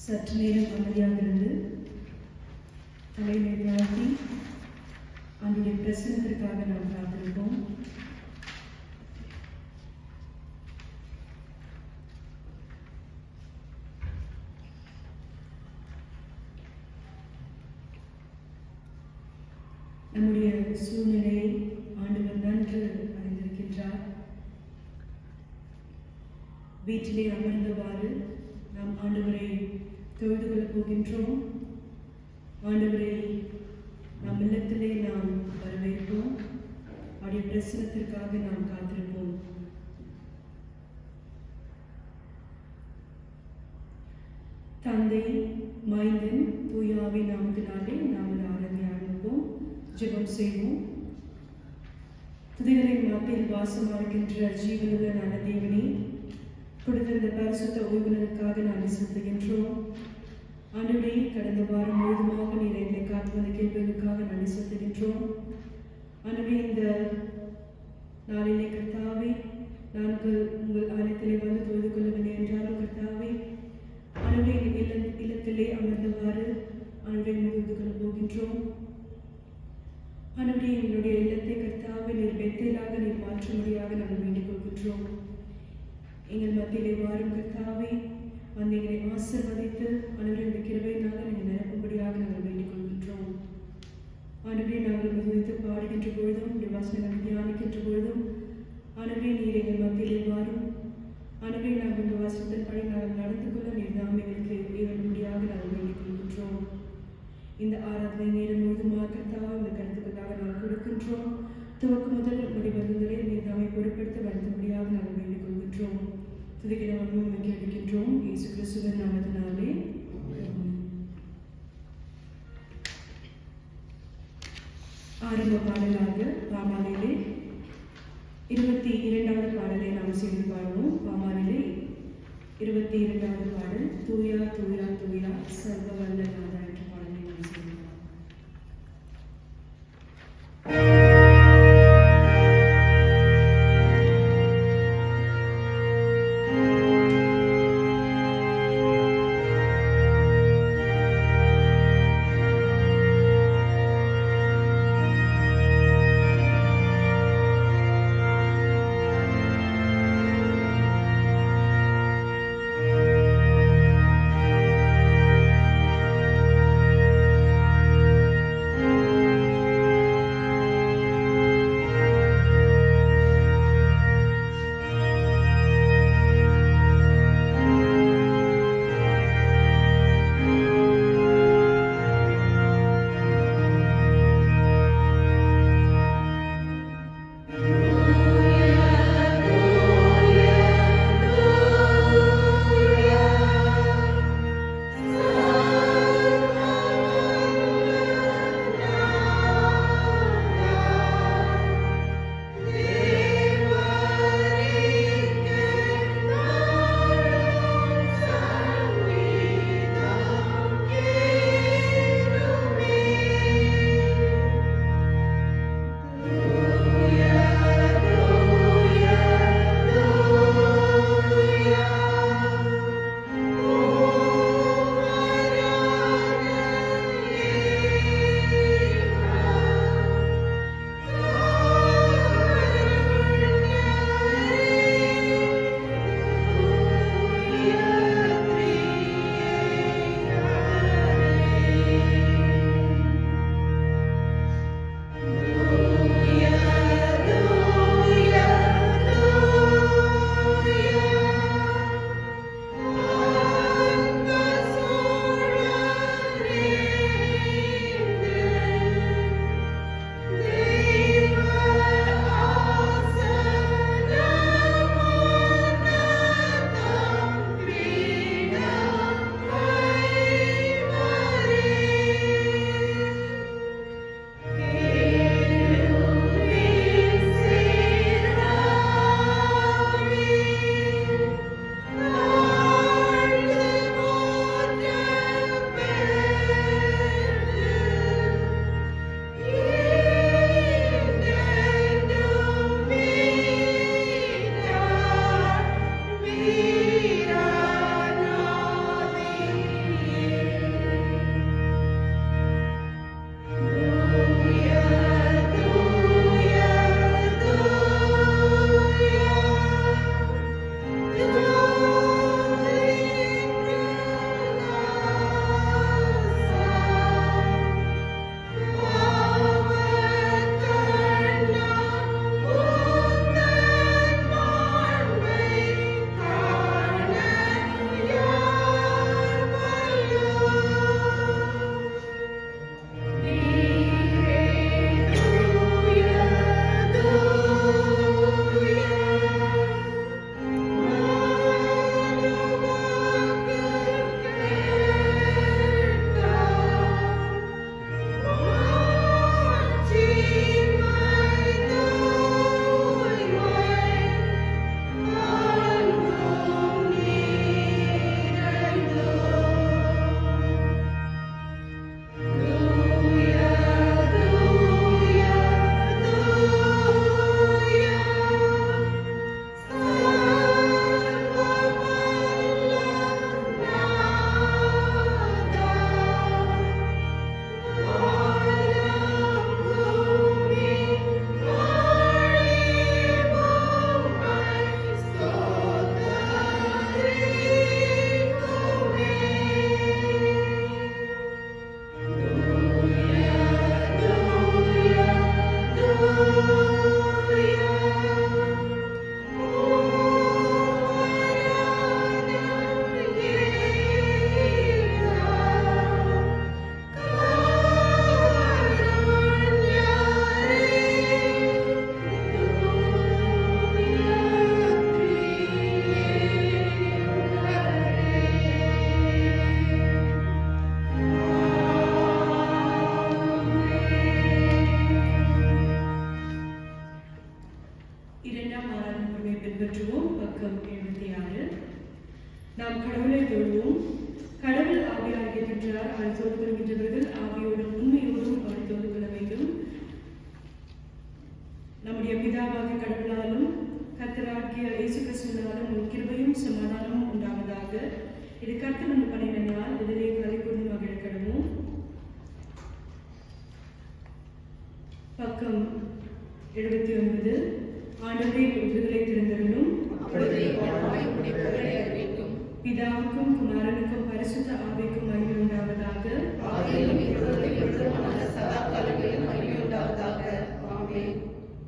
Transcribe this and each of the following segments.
சற்று நேரம் அமைதியாக இருந்து தலைமை தாழ்த்தி அவருடைய பிரசனத்திற்காக நாம் காத்திருப்போம். நம்முடைய சூழ்நிலையை ஆண்டவர் நன்கு அறிந்திருக்கின்றார். வீட்டிலே அமர்ந்தவாறு நாம் ஆண்டவரை தொழுது கொள்ளப் போகின்றோம். ஆண்டவரை நம் இல்லத்திலே நாம் வரவேற்போம். அவருடைய பிரசனத்திற்காக நாம் காத்திருப்போம். தந்தை, மைந்தன், தூய ஆவி நாமத்தினாலே நாம் ஆரம்பிப்போம். ஜெபம் செய்வோம். துதிகளின் மத்தியில் வாசமாகின்ற ஜீவனுள்ள நல்ல தேவனே, கொடுத்திருந்த பரிசுத்த ஓய்வுகளுக்காக நாம் செலுத்துகின்றோம். ஆண்டவரே, கடந்த வாரம் முழுவதுமாக நீர் எங்களை காத்து வந்த கேள்விகளுக்காக நன்றி செலுத்துகின்றோம். ஆண்டவரே, இந்த நாளிலே கர்த்தாவே, நாங்கள் உங்கள் ஆலயத்திலே வந்து தொழுது கொள்ளவில்லை என்றாலும் கர்த்தாவே, ஆண்டவரே, இல்லத்திலே அமர்ந்தவாறு ஆண்டவரை தொழுது கொள்ள போகின்றோம். ஆண்டவரே, எங்களுடைய இல்லத்தை கர்த்தாவே நீர் பெத்தேலாக நீர் மாற்றும்படியாக நாங்கள் வேண்டிக் கொள்கின்றோம். எங்கள் மத்தியிலே வாரும் கர்த்தாவே, வந்து எங்களை ஆசீர்வதித்து ஆண்டவரே இந்த கிருபையினால நீங்கள் நிரப்பும்படியாக நாங்கள் வேண்டிக் கொள்கின்றோம். ஆண்டவரே, நாங்கள் மிகுதித்து பாடுகின்ற பொழுதும் உடைய வசனங்களை தியானிக்கின்ற பொழுதும் ஆண்டவரே நீர் எங்கள் மத்தியிலே வாரும். ஆண்டவரே, நாங்கள் உங்கள் வசனத்தின் படி நாங்கள் நடந்து கொள்ள நீர் தாம் எங்களுக்கு ஏவலும்படியாக நாங்கள் வேண்டிக் கொள்கின்றோம். இந்த ஆராதனை நேரம் முழுதுமாக கர்த்தாவே இந்த கருத்துக்களுக்காக நாங்கள் கொடுக்கின்றோம். துவக்கம் முதல் முடிவதுவரை நீர் தாமை பொறுப்படுத்த வருத்தபடியாக நாங்கள் வேண்டிக் கொள்கின்றோம். துதிக்கிற வன்மை கேட்கின்றோம். இயேசு கிறிஸ்துவின் நாமத்தினாலே. ஆரம்ப பாடலாக பாமாலிலே 22வது பாடலை நாம் சேர்ந்து பாடுவோம். பாமாலிலே 22வது பாடல், தூயா தூயா தூயா சர்வ வல்ல நாதா என்ற பாடலை நாம் சேர்ந்து பாடுவோம். பக்கம் 76. நாம் கடவுளை தொழுவோம். கடவுள் ஆவியாக இருக்கின்றார். அவர் தொழுது கொள்கின்றவர்கள் ஆவியோடும் உண்மையோடும் அவர் தொழுது கொள்ள வேண்டும். நம்முடைய பிதாவாகிய கடவுளாலும் கர்த்தராகிய இயேசு கிறிஸ்துவினாலும் கிருபையும் சமாதானமும் உண்டாவதாக. இது கர்த்தர் பண்ணினால் இதிலே கலை கொண்டு மகிழக்கடவும். பக்கம் 79. ஆண்டவரே உதவிகளை திறந்தருளும். பிதாவுக்கும் குமாரனுக்கும் பரிசுத்த ஆவிக்கும் மகிமை உண்டாவதாக.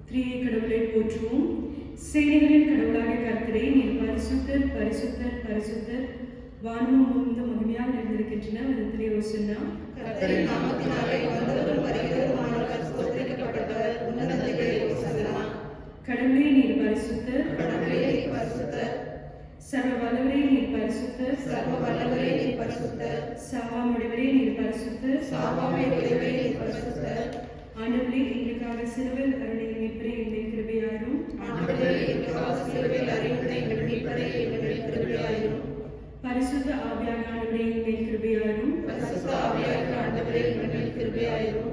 திரியை கடவுளை போற்றுவோம். சேனைகளின் கடவுளாக கர்த்தரே, நீர் பரிசுத்தர் பரிசுத்தர் பரிசுத்தர், வானமும் பூமியும் மகிமையால் நிறைந்திருக்கின்றன. விதத்திலே ஓசன்னா. கடவுளே நீர் பரிசுத்தர், சர்வ வல்லவரே நீர் பரிசுத்தர், சாவாமுடையவரே நீர் பரிசுத்தர், ஆண்டவரே எங்களுக்காக சிலுவையில் அருளை மீட்பரே எங்கள் கிருபையாயிரும். பரிசுத்த ஆவியாக ஆண்டவரே எங்கள் கிருபையாயிரும்.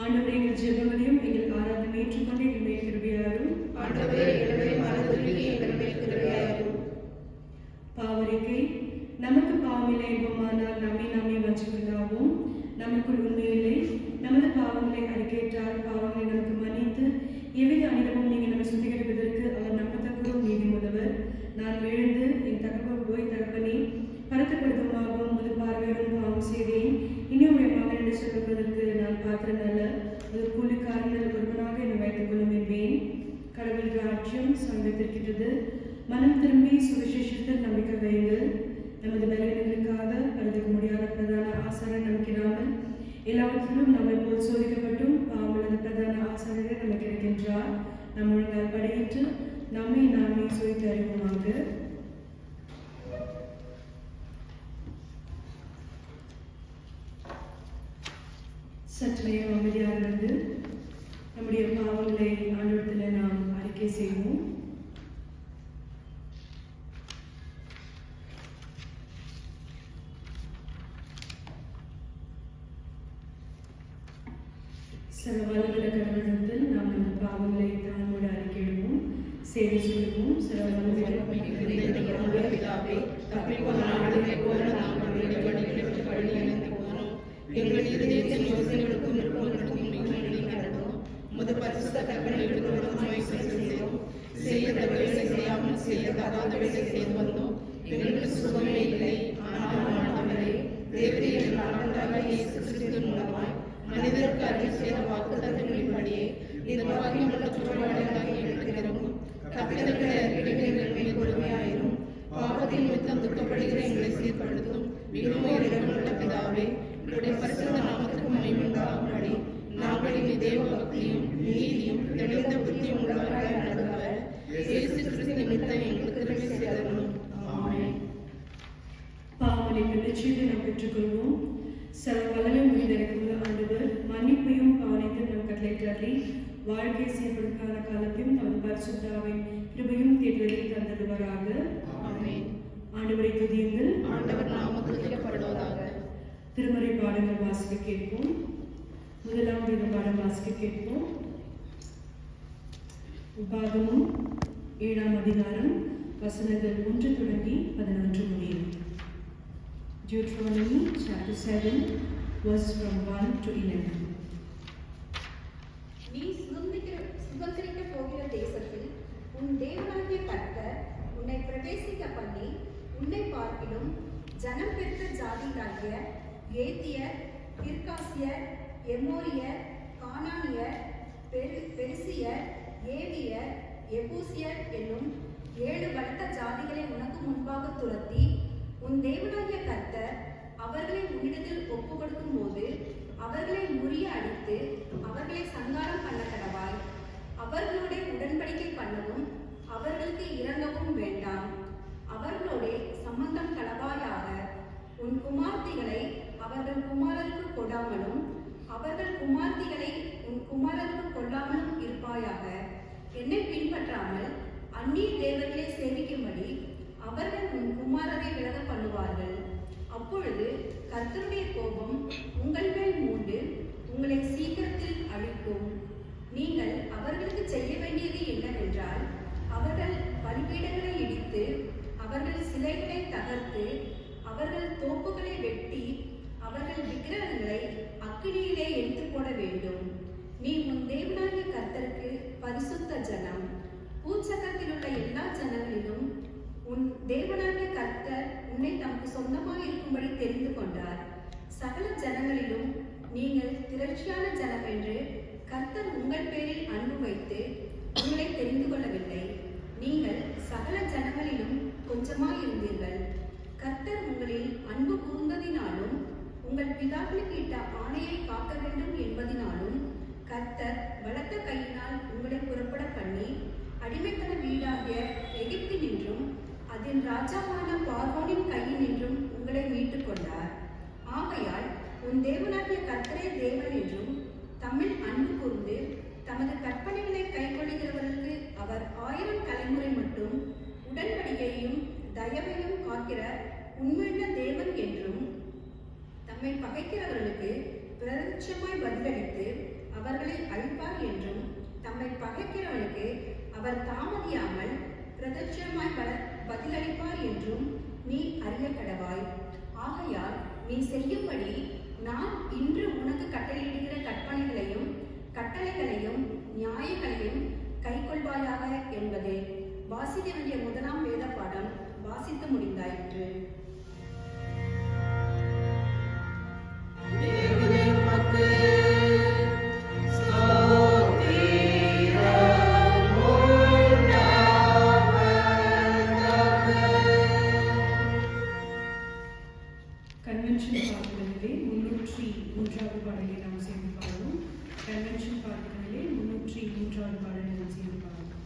ஆண்டவரே எங்கள் ஜெபங்களையும் எங்கள் ஆராதனை ஏற்றுக்கொண்டு எங்கள் மேல் கிருபையாயிரும். பாவரிக்கை. நமக்கு பாவமில்லை என்போமானால் நம்மை நாமே வஞ்சிக்கொள்ளாவோம். நமக்குள் உண்மையில்லை. நமது பாவங்களை அறிக்கையிட்டால் பாவங்களை நமக்கு மன்னித்து எவ்வித அனிதமும் நீங்கள் நம்மை சுத்திகரிப்பதற்கு அவர் நம்பத்தக்கதும் நீதியுள்ளவர். நான் எழுந்து என் தகப்பனே பரத்த கொடுத்தமாகவும் முது பார்வையுடன் பாவம் செய்தேன். இனி உடைய மகன் என்று சொல்வதற்கு நான் பாத்திரம் அல்ல. அது கூலிக்காரர்கள் ஒருவனாக என்னை வைத்துக் கொள்ளும் என்பேன். கடவுள் ராஜ்யம் சமீபத்திருக்கின்றது. மனம் திரும்பி சுவிசேஷத்தில் நம்பிக்கை வையுங்கள். நமது பலவீனங்களுக்காக பழுதுக்க முடியாத பிரதான ஆசாரர் நமக்கிராமல் எல்லாவற்றிலும் நம்மை போல் சோதிக்கப்பட்டும் பாவமுள்ளது பிரதான ஆசாரர்கள் நமக்கு இருக்கின்றார். நம் ஒழுங்கால் படியிட்டு நம்மை நாமே சோதித்து அறிவோமாக. சற்று நேரம் அமைதியாக இருந்து நம்முடைய பாவங்களை ஆண்டவரிடத்தில் நாம் அறிக்கை செய்வோம். சில வல்லவர கடவுளிடத்தில் நாம் நம்ம பாவங்களை தானோடு அறிக்கையிடுவோம், சேவை சொல்லுவோம். சில எங்கள் இருதயத்தின் யோசனைகளுக்கும் விருப்பங்களுக்கும் முது பரிசுத்த கற்பனைகளுக்கும் செய்ய தவறுகளை செய்யாமல் செய்ய தகாதவைகளை செய்து வந்தோம். எங்களுக்கு சுகமே இல்லை. ஆனால் தேவரே எங்கள் ஆண்டவராகிய இயேசு கிறிஸ்துவின் மூலமாய் மனிதருக்கு அருள் செய்த வாக்குத்தத்தங்களின்படியே இந்த பாக்கியமுள்ள குற்றவாளிகளாகி இருக்கிறோம். கற்பிதங்களை அறிவிக்க எங்கள் மேல் பொறுமையாயிரும். பாவத்தின் நிமித்தம் துக்கப்படுகிற எங்களை சீர்படுத்தும். மிகவும் இரக்கமுள்ள பிதாவே, உங்களுடைய பரிசுத்த நாமத்துக்கு மகிமை உண்டாகும்படி நாங்கள் இனி தேவ பக்தியும் நீதியும் தெளிந்த புத்தியும் உள்ளவர்களாய் நடக்க இயேசு கிறிஸ்து நிமித்தம் எங்களுக்கு கிருபை செய்தருளும். ஆமென். பாவமன்னிப்பு நிச்சயத்தை நாம் பெற்றுக்கொள்வோம். சர்வ வல்லமை முடிந்திருக்கிற ஆண்டவர் மன்னிப்பையும் பாவனையும் நம் கட்டளையிட்டாரே வாழ்க்கை சீர்படுத்தான காலத்தையும் நமது பரிசுத்தாவின் கிருபையும் தேடுதலையும் தந்தடுவாராக. ஆமென். ஆண்டவரை துதியுங்கள். ஆண்டவர் நாமம் துதிக்கப்படுவதாக. திருமறை பாடங்கள் வாசிக்க கேட்போம். முதலாவது பாடம் வாசிக்க கேட்போம். உபாகமும் 7ஆம் அதிகாரம் வசனங்கள் 1 தொடங்கி 11 முடியும். Deuteronomy chapter 7 verses from 1 to 11. நீ சுதந்திரிக்க போகிற தேசத்தில் உன் தேவனாகிய கர்த்தர் உன்னை பிரவேசிக்க பண்ணி உன்னை பார்க்கிலும் ஜனம் பெற்ற ஜாதிகளாகிய ஏத்தியர், கிர்காசியர், எமோரியர், கானானியர், பெரிசியர், ஏவியர், எபூசியர் என்னும் 7 பலத்த ஜாதிகளை உனக்கு முன்பாக துரத்தி உன் தேவனாகிய கர்த்தர் அவர்களை உன்னிடத்தில் ஒப்புக் கொடுக்கும் போது அவர்களை முறிய அடித்து அவர்களை சங்காரம் பண்ண கடவாய். அவர்களோட உடன்படிக்கை பண்ணவும் அவர்களுக்கு இரங்கவும் வேண்டாம். அவர்களோட சம்பந்தம் கடவாயாக. உன் குமார்த்திகளை அவர்கள் குமாரருக்கு கொடாமலும் அவர்கள் குமார்த்திகளை உன் குமாரருக்கு கொள்ளாமலும் இருப்பாயாக. என்னை பின்பற்றாமல் அந்நிய தேவர்களை சேவிக்கும்படி அவர்கள் உன் குமாரரை விலக பண்ணுவார்கள். அப்பொழுது கர்த்தருடைய கோபம் உங்கள் மேல் மூண்டு உங்களை சீக்கிரத்தில் அழிக்கும். நீங்கள் அவர்களுக்கு செய்ய வேண்டியது என்னவென்றால், அவர்கள் பலிபீடங்களை இடித்து, அவர்கள் சிலைகளை தகர்த்து, அவர்கள் தோப்புகளை வெட்டி, அவர்கள் விக்கிரகங்களை அக்கினியிலே எடுத்து போட வேண்டும். நீ உன் தேவனாகிய கர்த்தருக்கு பரிசுத்த ஜனம். பூச்சக்கத்தில் உள்ள எல்லா ஜனங்களிலும் உன் தேவனாகிய கர்த்தர் உன்னை தமக்கு சொந்தமாக இருக்கும்படி தெரிந்து கொண்டார். சகல ஜனங்களிலும் நீங்கள் திரட்சியான ஜனம் என்று கர்த்தர் உங்கள் பேரில் அன்பு வைத்து உங்களை தெரிந்து கொள்ளவில்லை. நீங்கள் சகல ஜனங்களிலும் கொஞ்சமாய் இருந்தீர்கள். கர்த்தர் உங்களில் அன்பு கூர்ந்ததினாலும் உங்கள் பிதாக்களுக்கு இட்ட ஆணையை காக்க வேண்டும் என்பதினாலும் கர்த்தர் பலத்த கையினால் உங்களை புறப்பட பண்ணி அடிமைத்தன வீடாகிய எகிப்தினின்றும் அதன் ராஜாவான பார்வோனின் கையினின்றும் உங்களை மீட்டுக் கொண்டார். ஆகையால் உன் தேவனாகிய கர்த்தரே தேவன் என்றும் தம்மில் அன்பு கூர்ந்து தமது கற்பனைகளை கைக்கொள்ளுகிறவர்களுக்கு அவர் 1000 தலைமுறை மட்டும் உடன்படிக்கையையும் தயவையும் காக்கிற உண்மையுள்ள தேவன் என்றும் தம்மை பகைக்கிறவர்களுக்கு பிரத்யட்சமாய் பதிலளித்து அவர்களை அழிப்பார் என்றும் தம்மை பகைக்கிறவர்களுக்கு அவர் தாமதியாமல் பிரத்யட்சமாய் பதிலளிப்பார் என்றும் நீ அறிய கடவாய். ஆகையால் நீ செய்யும்படி நான் இன்று உனக்கு கட்டளையிடுகிற கட்டளைகளையும் நியாயங்களையும் கைக்கொள்வாயாக என்பதே. வாசிக்க வேண்டிய முதலாம் வேத பாடம் வாசித்து முடிந்தாயிற்று. கன்வென்ஷன் பார்க்கிறதிலே 303வது பாடலை நாம் சேர்ந்து பாடுவோம். கன்வென்ஷன் பார்க்கிறதிலே 303வது பாடலை நாம் சேர்ந்து பாடுவோம்.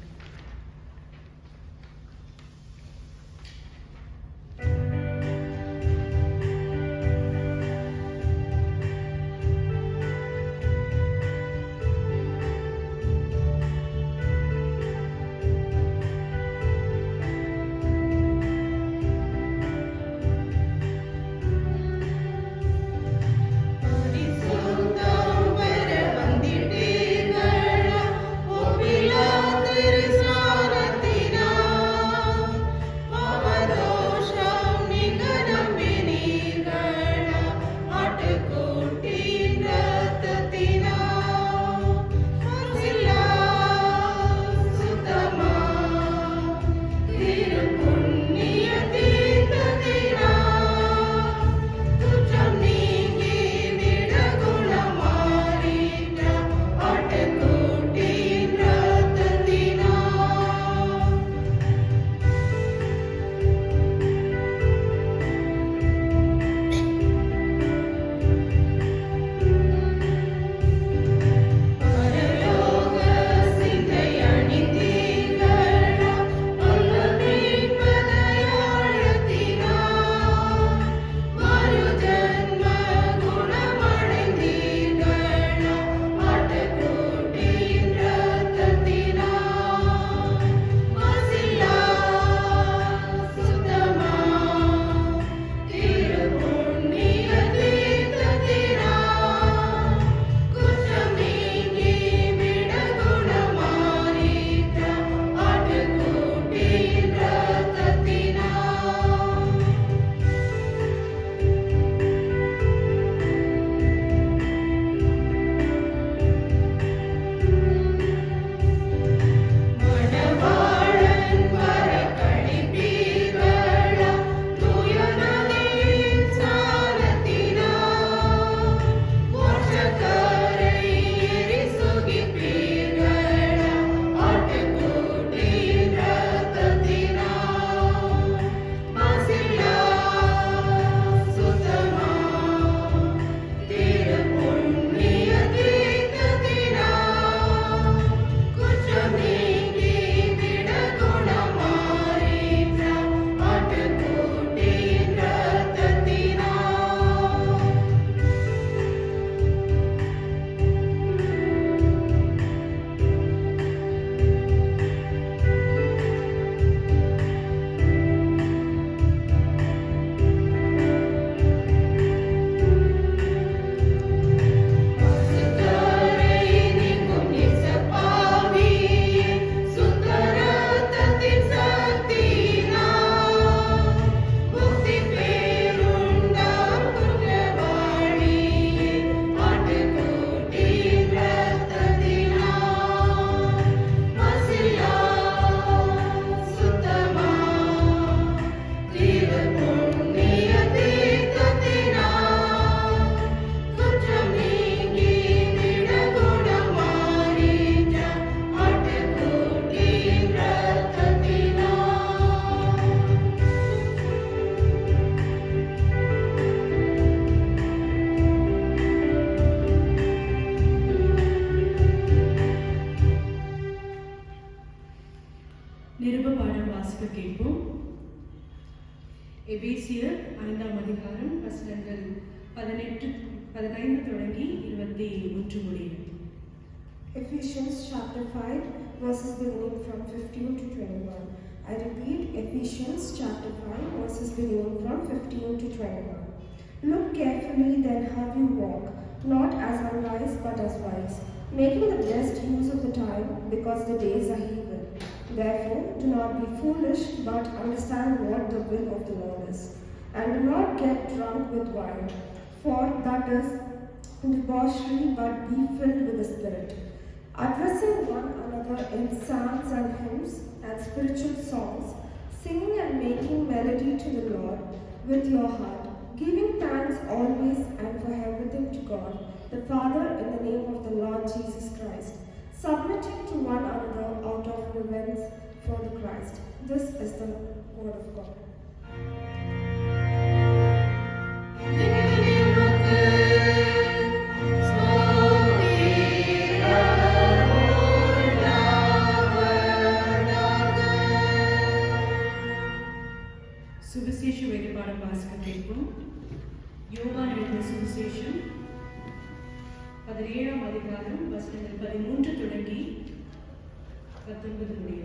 எபேசியர் 5ஆம் அதிகாரம் வசனங்கள் 15 தொடங்கி 21 முடிய. Ephesians chapter 5 verses beginning from 15 to 21. I repeat, Ephesians chapter 5 verses beginning from 15 to 21. Look carefully then how you walk, not as unwise but as wise, making the best use of the time, because the days are evil. Therefore, do not be foolish, but understand what the will of the Lord is. And do not get drunk with wine, for that is debauchery, but be filled with the Spirit, addressing one another in psalms and hymns and spiritual songs, singing and making melody to the Lord with your heart, giving thanks always and for everything to God, the Father, in the name of the Lord Jesus Christ, submitting to one another out of reverence for the Christ. This is the word of God. சுவிசேஷ வேறுபாடும் வாசிக்க கேட்போம். யோவான் எழுதின சுவிசேஷம் 17ஆம் அதிகாரம் வசனங்கள் 13 தொடங்கி 19 முடிய.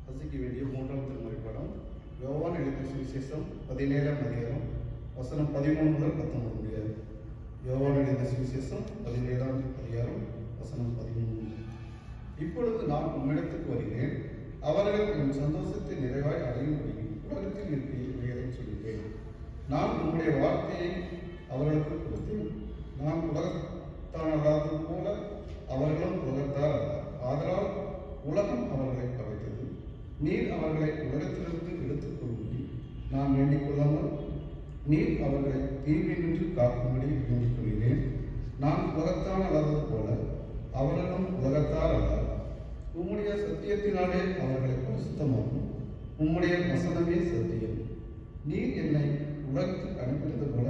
வசிக்க வேண்டிய 3ஆம் திருமுறை படம் யோவான் எழுதின சுவிசேஷம் 17ஆம் அதிகாரம் வசனம் 13 முதல் 19 முடிய. யோவான் எழுதின சுவிசேஷம் 17ஆம் அதிகாரம் வசனம் 13. இப்பொழுது நான் உம்மிடத்துக்கு வருகிறேன், அவர்கள் என் சந்தோஷத்தை நிறைவாய் அடையும்படி உலகத்தில் இருக்கிறதை சொல்கிறேன். நான் உம்முடைய வார்த்தையை அவர்களுக்கு கொடுத்தேன். நான் உலகத்தானல்லாதது போல அவர்களும் உலகத்தார் அல்ல. ஆதலால் உலகம் அவர்களை பகைத்தது. நீர் அவர்களை உலகத்திலிருந்து எடுத்துக் கொள்ளும்படி நான் வேண்டிக் கொள்ளாமல், நீர் அவர்களை தீமையின்றி காக்கும்படி வேண்டிக் கொள்கிறேன். நான் உலகத்தான் அல்லாதது போல அவர்களும் உலகத்தார் அல்ல. உம்முடைய சத்தியத்தினாலே அவர்களை பரிசுத்தமாக்கும். உம்முடைய வசனமே சத்தியம். நீர் என்னை உலகத்துக்கு அனுப்பினது போல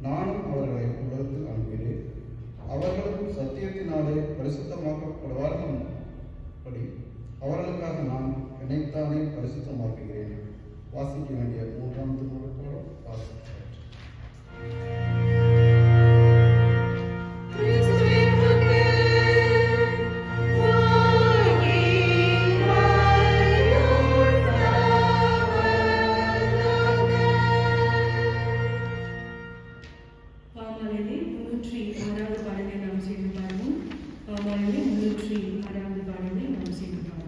நானும் அவர்களை உலகத்தில் அனுப்பினேன். அவர்களும் சத்தியத்தினாலே பரிசுத்தமாக்கப்படுவார்கள் படி அவர்களுக்காக நான் என்னைத்தானே பரிசுத்தமாக்குகிறேன். வாசிக்க வேண்டிய 3ஆம் திருமுறை வாசிக்கிறேன். பாமாலையிலே 306வது பாடலை நாம் செய்து பாடுவோம். பாமாலையிலே 306வது பாடலை நாம் செய்து பாடுவோம்.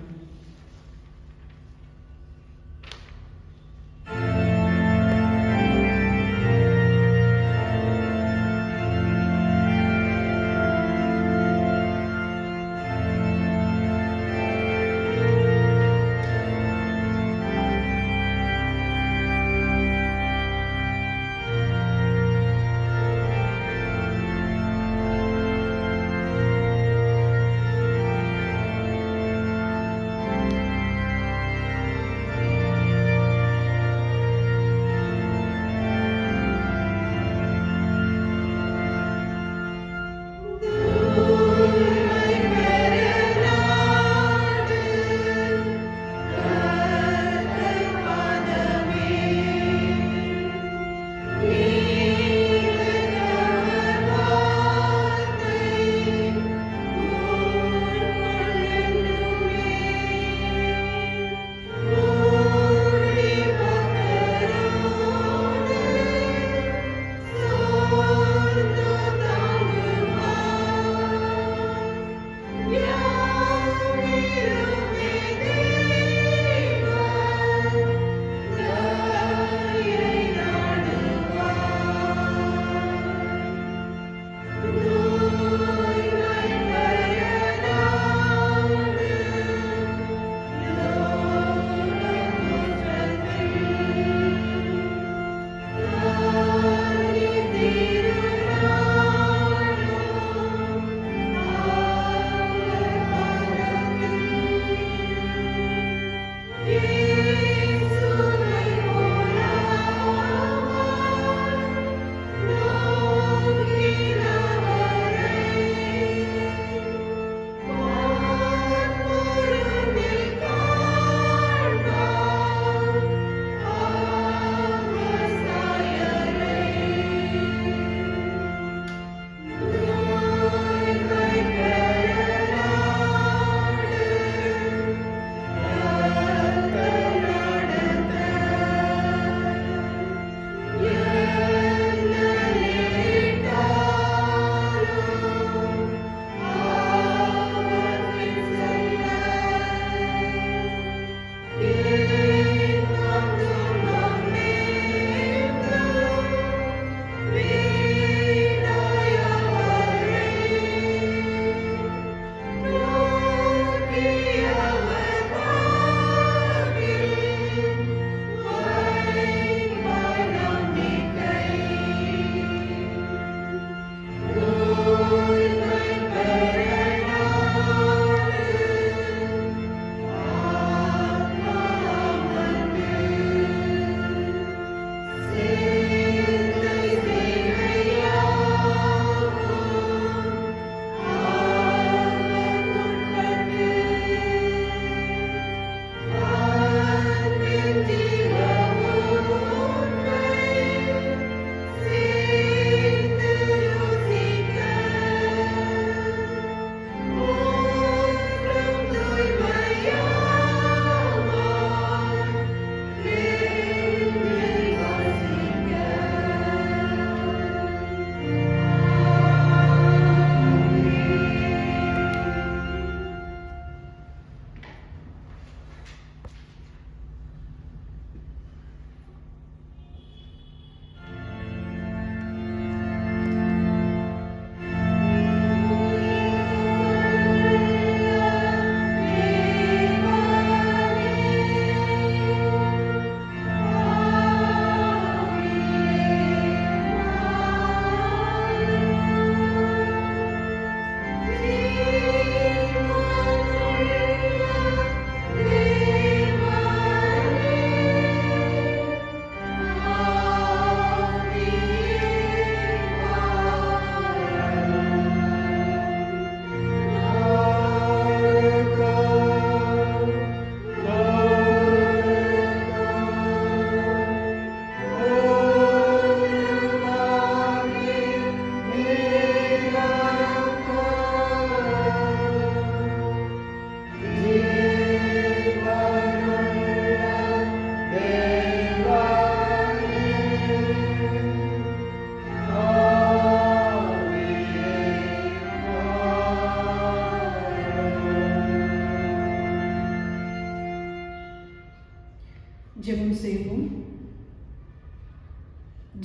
ஜெபம் செய்வோம்.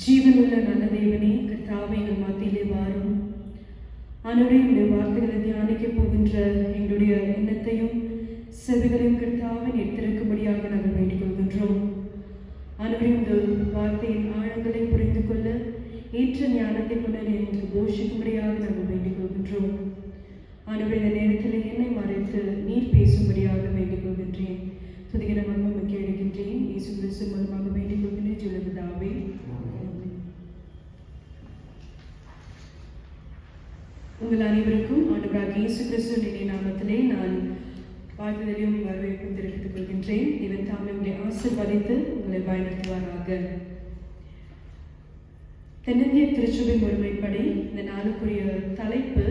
ஜீவனுள்ள நல்ல தேவனே, கர்த்தாவே, எங்கள் மத்தியிலே வாரும். ஆண்டவரே, உடைய வார்த்தைகளை தியானிக்க போகின்ற எங்களுடைய எண்ணத்தையும் செவிகளையும் கர்த்தாவே நீர் திறக்கும்படியாக நாங்கள் வேண்டிக் கொள்கின்றோம். ஆண்டவரே, இந்த வார்த்தையின் ஆழங்களை புரிந்து கொள்ள ஏற்ற ஞானத்தை கொண்டு என்று கோஷிக்கும்படியாக நாங்கள் வேண்டிக் கொள்கின்றோம். ஆண்டவரே, இந்த நேரத்தில் என்னை மறைத்து நீர் பேசும்படியாக வேண்டிக் கொள்கின்றேன். துதிக்கிற மகிமை எடுக்கின்றேன். இயேசு கிறிஸ்து மூலமாக வேண்டிக் கொள்கின்றேன் ஜெபதாவே. உங்கள் அனைவருக்கும் ஆண்டவராகிய இயேசு கிறிஸ்துவின் நாமத்திலே நான் வாழ்த்துதலையும் வரவேற்பும் தெரிவித்துக் கொள்கின்றேன். இவன் தாமே உங்களை ஆசீர்வதித்து உங்களை பயன்படுத்துவாராக. தென்னிந்திய திருச்சபை முறைமைப்படி இந்த நாளுக்குரிய தலைப்பு,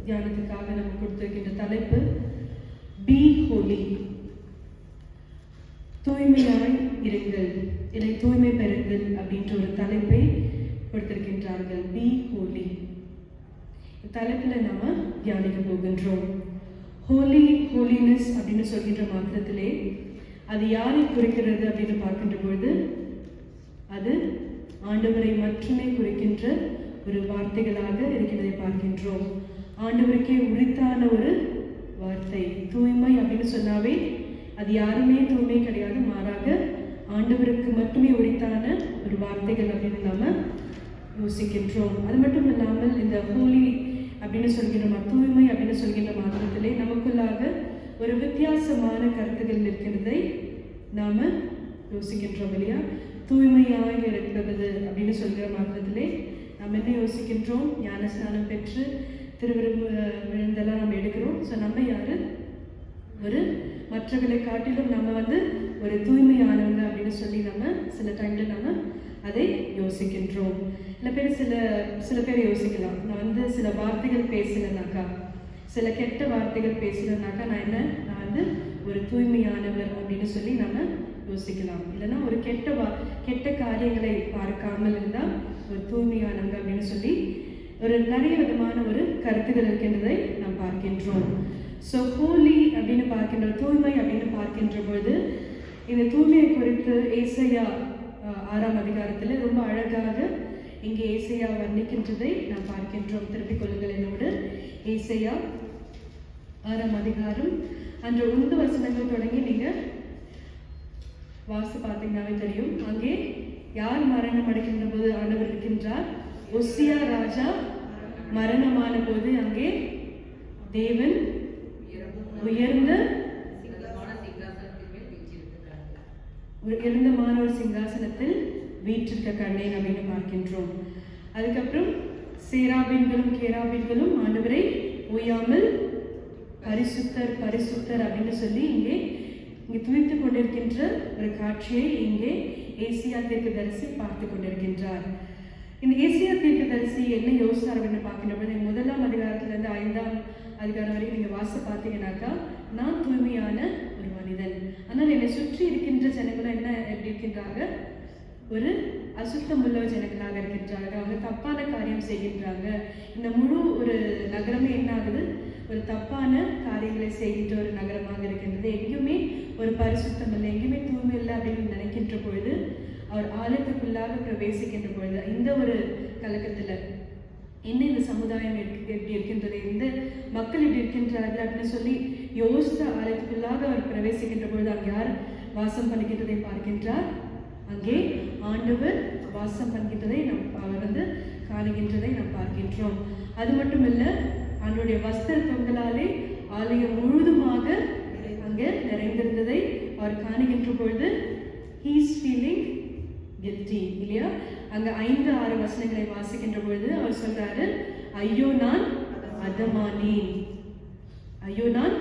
தியானத்துக்காக நம்ம கொடுத்திருக்கின்ற தலைப்பு பி ஹோலி, தூய்மையாய் இருங்கள், இதை தூய்மை பெறுங்கள் அப்படின்ற ஒரு தலைப்பை கொடுத்திருக்கின்றார்கள். பி ஹோலி தலைப்பில் நாம தியானிக்க போகின்றோம். ஹோலி, ஹோலினஸ் அப்படின்னு சொல்கின்ற மாத்திரத்திலே அது யாரை குறிக்கிறது அப்படின்னு பார்க்கின்ற பொழுது அது ஆண்டவரை மட்டுமே குறிக்கின்ற ஒரு வார்த்தைகளாக இருக்கிறதை பார்க்கின்றோம். ஆண்டவருக்கே உரித்தான ஒரு வார்த்தை தூய்மை அப்படின்னு சொன்னாவே அது யாருமே தூய்மை கிடையாது, மாறாக ஆண்டவருக்கு மட்டுமே உரித்தான ஒரு வார்த்தைகள் அப்படின்னு நாம யோசிக்கின்றோம். அது மட்டும் இல்லாமல் இந்த ஹோலி அப்படின்னு சொல்கின்ற தூய்மை அப்படின்னு சொல்கின்ற மாத்திரத்திலே நமக்குள்ளாக ஒரு வித்தியாசமான கருத்துக்கள் இருக்கிறதை நாம யோசிக்கின்றோம் இல்லையா? தூய்மையாக இருக்கிறது அப்படின்னு சொல்கிற மாத்திரத்திலே நாம் என்ன யோசிக்கின்றோம்? ஞானஸ்நானம் பெற்று திருவிருந்தெல்லாம் நம்ம எடுக்கிறோம். ஸோ நம்ம யாரு? ஒரு மற்றவர்களை காட்டிலும் நம்ம ஒரு தூய்மையானவங்க அப்படின்னு சொல்லி நம்ம சில டைம்ல நம்ம அதை யோசிக்கின்றோம். சில பேர் யோசிக்கலாம், நான் சில வார்த்தைகள் பேசினேனாக்கா, சில கெட்ட வார்த்தைகள் பேசினேனாக்கா நான் ஒரு தூய்மையானவர் அப்படின்னு சொல்லி நம்ம யோசிக்கலாம். இல்லைன்னா ஒரு கெட்ட காரியங்களை பார்க்காமல் இருந்தால் ஒரு தூய்மையானவங்க அப்படின்னு சொல்லி ஒரு நிறைய விதமான ஒரு கருத்துக்கள் இருக்கின்றதை நாம் பார்க்கின்றோம். ஸோ ஹோலி அப்படின்னு பார்க்கின்ற, தூய்மை அப்படின்னு பார்க்கின்ற பொழுது இந்த தூய்மையை குறித்து ஏசாயா 6ஆம் அதிகாரத்தில் ரொம்ப அழகாக இங்கே ஏசாயா வர்ணிக்கின்றதை நாம் பார்க்கின்றோம். திருப்பிக் கொள்ளுங்கள் என்னோடு. ஏசாயா 6ஆம் அதிகாரம் அன்று 1 வசனங்கள் தொடங்கி நீங்க வாசி பார்த்தீங்கன்னாவே தெரியும். அங்கே யார் மரணம் அடைக்கின்ற போது ஆண்டவர் இருக்கின்றார்? ஒசியா ராஜா மரணமான போது அங்கே தேவன் உயர்ந்த ஒரு சிங்காசனத்தில் வீற்றிருக்க கண்டேன் அப்படின்னு பார்க்கின்றோம். அதுக்கப்புறம் சேராபீன்களும் கேராபீன்களும் ஆண்டவரை ஓயாமல் பரிசுத்தர் பரிசுத்தர் அப்படின்னு சொல்லி இங்கே துதித்து கொண்டிருக்கின்ற ஒரு காட்சியை இங்கே ஏசியா தீர்க்கதரிசி பார்த்து கொண்டிருக்கின்றார். இந்த ஏசியா தீர்க்கதரிசி என்ன யோசித்தார் அப்படின்னு பார்க்கின்ற 1ஆம் அதிகாரத்திலிருந்து 5ஆம் அதிகாரம் வரைக்கும் நீங்க வாசி பார்த்தீங்கன்னாக்கா, நான் தூய்மையான ஒரு மனிதன், ஆனால் என்னை சுற்றி இருக்கின்ற ஜனங்களும் எப்படி இருக்கின்றாங்க? ஒரு அசுத்தம் உள்ள ஜனங்களாக இருக்கின்றாங்க. அவங்க தப்பான காரியம் செய்கின்றாங்க. இந்த முழு ஒரு நகரமே என்ன ஆகுது? ஒரு தப்பான காரியங்களை செய்கின்ற ஒரு நகரமாக இருக்கின்றது. எங்கேயுமே ஒரு பரிசுத்தம் இல்லை, எங்கேயுமே தூய்மை இல்லை அப்படின்னு நினைக்கின்ற பொழுது அவர் ஆலயத்துக்குள்ளாக பிரவேசிக்கின்ற பொழுது இந்த ஒரு கலக்கத்தில் என்ன இந்த சமுதாயம் எப்படி இருக்கின்றது, இந்த மக்கள் இப்படி இருக்கின்றார்கள் அப்படின்னு சொல்லி யோசித்த ஆலயத்துக்குள்ளாக அவர் பிரவேசிக்கின்ற பொழுது அங்கே யார் வாசம் பண்ணுகின்றதை பார்க்கின்றார்? அங்கே ஆண்டவர் வாசம் பண்ணுகின்றதை அவர் காணுகின்றதை நாம் பார்க்கின்றோம். அது மட்டும் இல்லை, அவனுடைய வஸ்திர தொங்கலாலே ஆலயம் முழுதுமாக அங்கே நிறைந்திருந்ததை அவர் காணுகின்ற பொழுது he is feeling guilty இல்லையா? அங்க 5-6 வசனங்களை வாசிக்கின்ற பொழுது அவர் சொல்றாரு, ஐயோ நான் அதமானேன், ஐயோ நான்